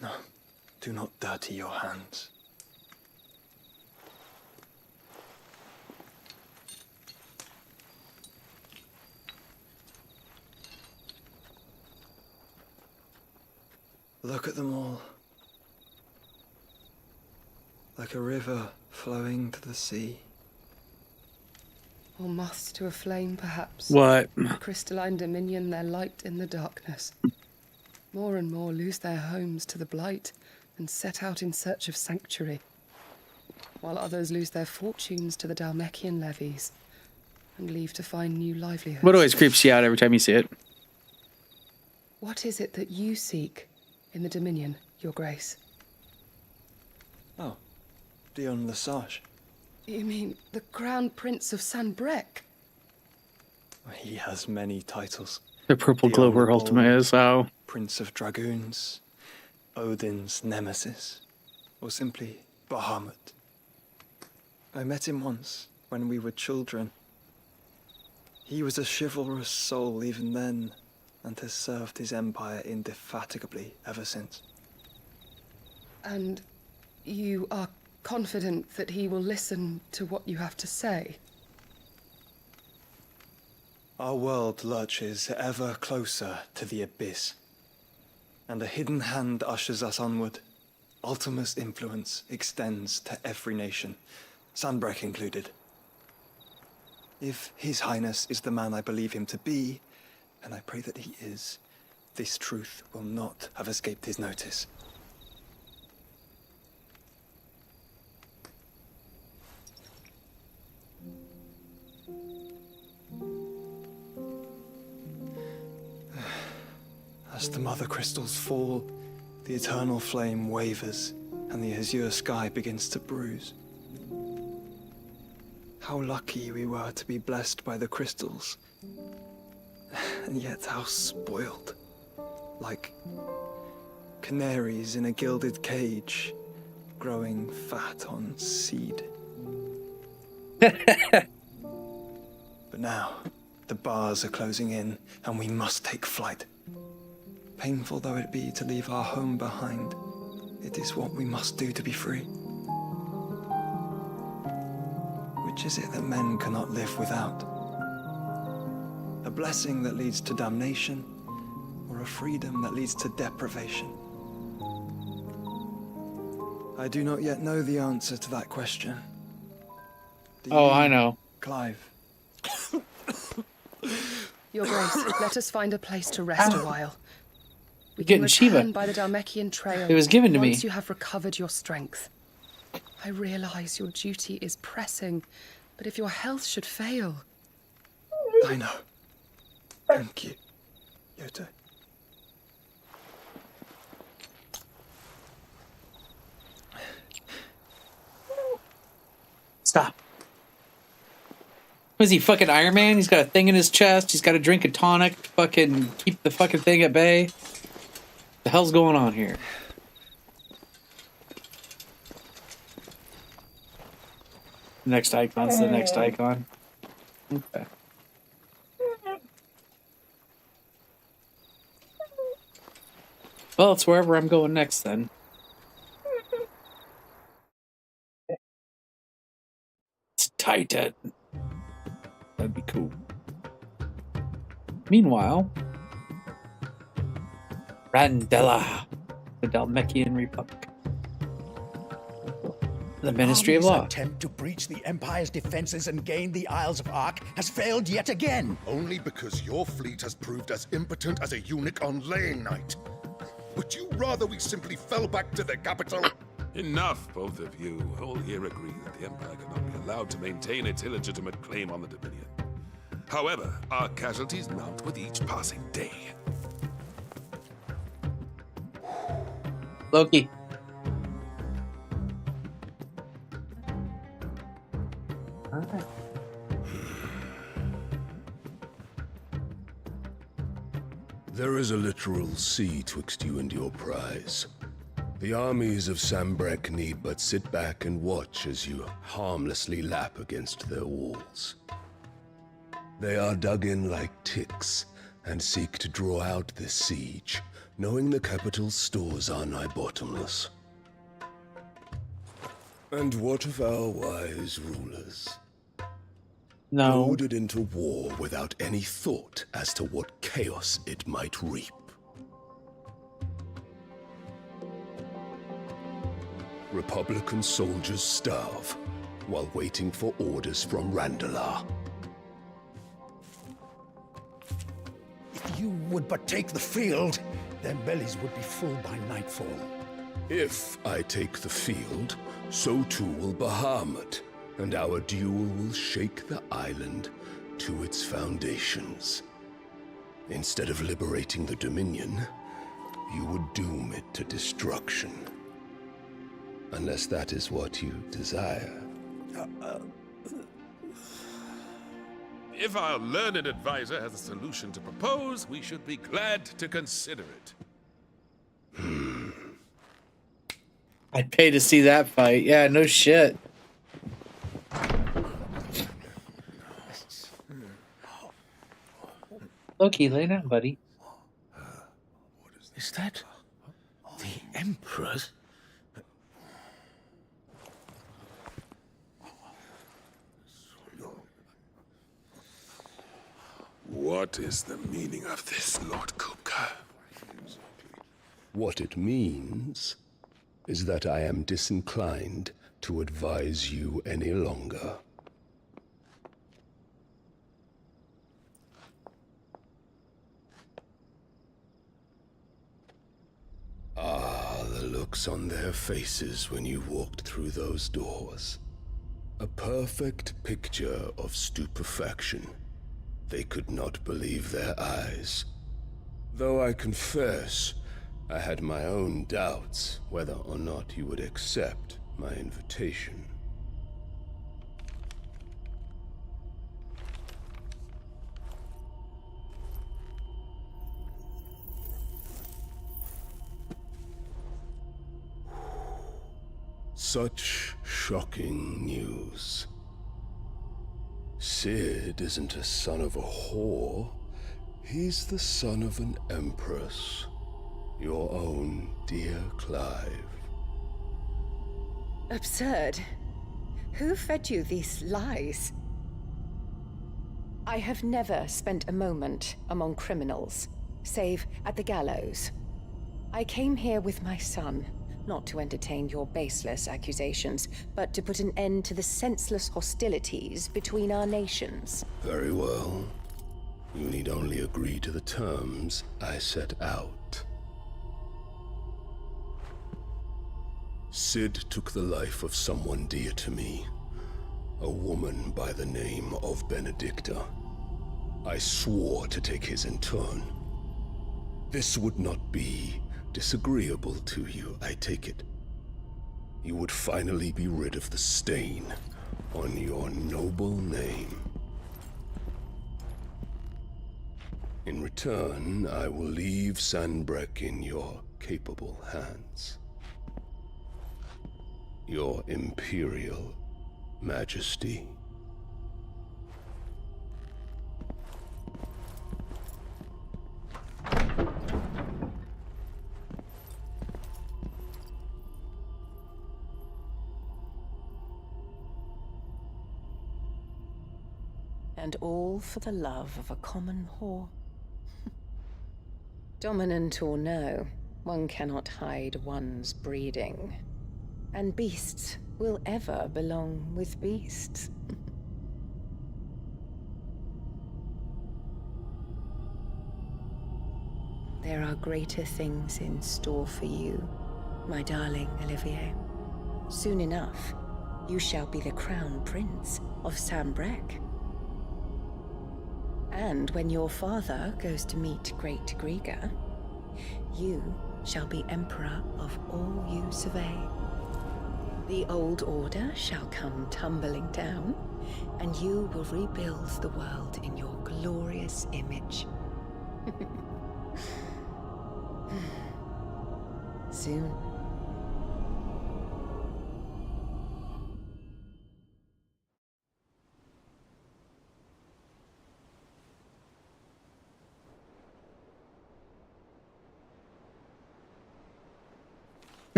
Speaker 17: No, do not dirty your hands. Look at them all. Like a river flowing to the sea.
Speaker 18: Or moths to a flame, perhaps.
Speaker 1: What?
Speaker 18: Crystalline dominion, their light in the darkness. More and more lose their homes to the blight and set out in search of sanctuary, while others lose their fortunes to the Dalmekian levies and leave to find new livelihoods.
Speaker 1: What always creeps you out every time you see it?
Speaker 18: What is it that you seek in the Dominion, Your Grace?
Speaker 17: Oh, Dion Lesage.
Speaker 18: You mean the Crown Prince of Sanbrec?
Speaker 17: He has many titles.
Speaker 1: The purple glow where Ultima is, oh.
Speaker 17: Prince of Dragoons, Odin's nemesis, or simply Bahamut. I met him once when we were children. He was a chivalrous soul even then, and has served his empire indefatigably ever since.
Speaker 18: And you are confident that he will listen to what you have to say?
Speaker 17: Our world lurches ever closer to the abyss, and a hidden hand ushers us onward. Ultima's influence extends to every nation, Sanbrec included. If His Highness is the man I believe him to be, and I pray that he is, this truth will not have escaped his notice. As the mother crystals fall, the eternal flame wavers, and the azure sky begins to bruise. How lucky we were to be blessed by the crystals. And yet how spoiled. Like canaries in a gilded cage, growing fat on seed. But now, the bars are closing in, and we must take flight. Painful though it be to leave our home behind, it is what we must do to be free. Which is it that men cannot live without? A blessing that leads to damnation, or a freedom that leads to deprivation? I do not yet know the answer to that question. Do
Speaker 1: Oh,
Speaker 17: you,
Speaker 1: I know.
Speaker 17: Clive?
Speaker 18: Your Grace, let us find a place to rest a while. We
Speaker 1: Getting
Speaker 18: can
Speaker 1: Shiva.
Speaker 18: return by the Dalmekian trail.
Speaker 1: It was given to me.
Speaker 18: Once you have recovered your strength. I realize your duty is pressing, but if your health should fail...
Speaker 17: I know. Thank you, Yoto.
Speaker 1: Stop. Was he fucking Iron Man? He's got a thing in his chest. He's got to drink a tonic. Fucking keep the fucking thing at bay. What the hell's going on here? Next icon's the next icon. Okay. Well, it's wherever I'm going next then. It's Titan. That'd be cool. Meanwhile, Randella, the Dalmekian Republic. The Ministry of Law.
Speaker 19: Attempt to breach the Empire's defenses and gain the Isles of Ark has failed yet again.
Speaker 7: Only because your fleet has proved as impotent as a eunuch on laying night. Would you rather we simply fell back to the capital?
Speaker 20: Enough, both of you. All here agree that the Empire cannot be allowed to maintain its illegitimate claim on the Dominion. However, our casualties mount with each passing day.
Speaker 1: Loki.
Speaker 7: There is a literal sea twixt you and your prize. The armies of Sambrek need but sit back and watch as you harmlessly lap against their walls. They are dug in like ticks and seek to draw out this siege, knowing the capital's stores are nigh bottomless. And what of our wise rulers?
Speaker 1: No.
Speaker 7: Goaded into war without any thought as to what chaos it might reap. Republican soldiers starve while waiting for orders from Randalar.
Speaker 19: If you would but take the field, their bellies would be full by nightfall.
Speaker 7: If I take the field, so too will Bahamut, and our duel will shake the island to its foundations. Instead of liberating the Dominion, you would doom it to destruction. Unless that is what you desire.
Speaker 20: If our learned advisor has a solution to propose, we should be glad to consider it.
Speaker 1: I'd pay to see that fight. Yeah, no shit. Loki, lay down, buddy.
Speaker 19: Is that the Emperor's?
Speaker 20: What is the meaning of this, Lord Kupka?
Speaker 7: What it means is that I am disinclined to advise you any longer. Ah, the looks on their faces when you walked through those doors. A perfect picture of stupefaction. They could not believe their eyes. Though I confess, I had my own doubts whether or not you would accept my invitation. Such shocking news. Sid isn't a son of a whore. He's the son of an empress. Your own dear Clive.
Speaker 12: Absurd. Who fed you these lies? I have never spent a moment among criminals, save at the gallows. I came here with my son, not to entertain your baseless accusations, but to put an end to the senseless hostilities between our nations.
Speaker 7: Very well. You need only agree to the terms I set out. Sid took the life of someone dear to me, a woman by the name of Benedicta. I swore to take his in turn. This would not be disagreeable to you, I take it. You would finally be rid of the stain on your noble name. In return, I will leave Sanbreque in your capable hands. Your Imperial Majesty.
Speaker 12: And all for the love of a common whore. Dominant or no, one cannot hide one's breeding. And beasts will ever belong with beasts. There are greater things in store for you, my darling Olivier. Soon enough, you shall be the crown prince of Sanbreque. And when your father goes to meet Great Griga, you shall be emperor of all you survey. The old order shall come tumbling down, and you will rebuild the world in your glorious image. Soon.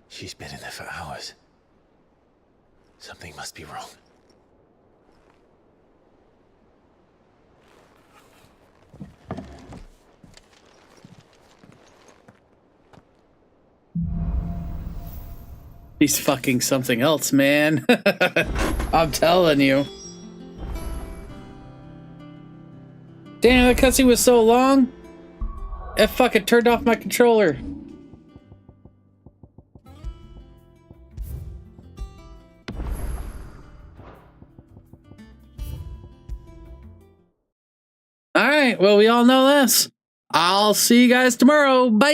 Speaker 5: She's been in there for hours. Something must be wrong.
Speaker 1: He's fucking something else, man. I'm telling you. Damn, that cutscene was so long. It fucking turned off my controller. All right, well, we all know this. I'll see you guys tomorrow. Bye.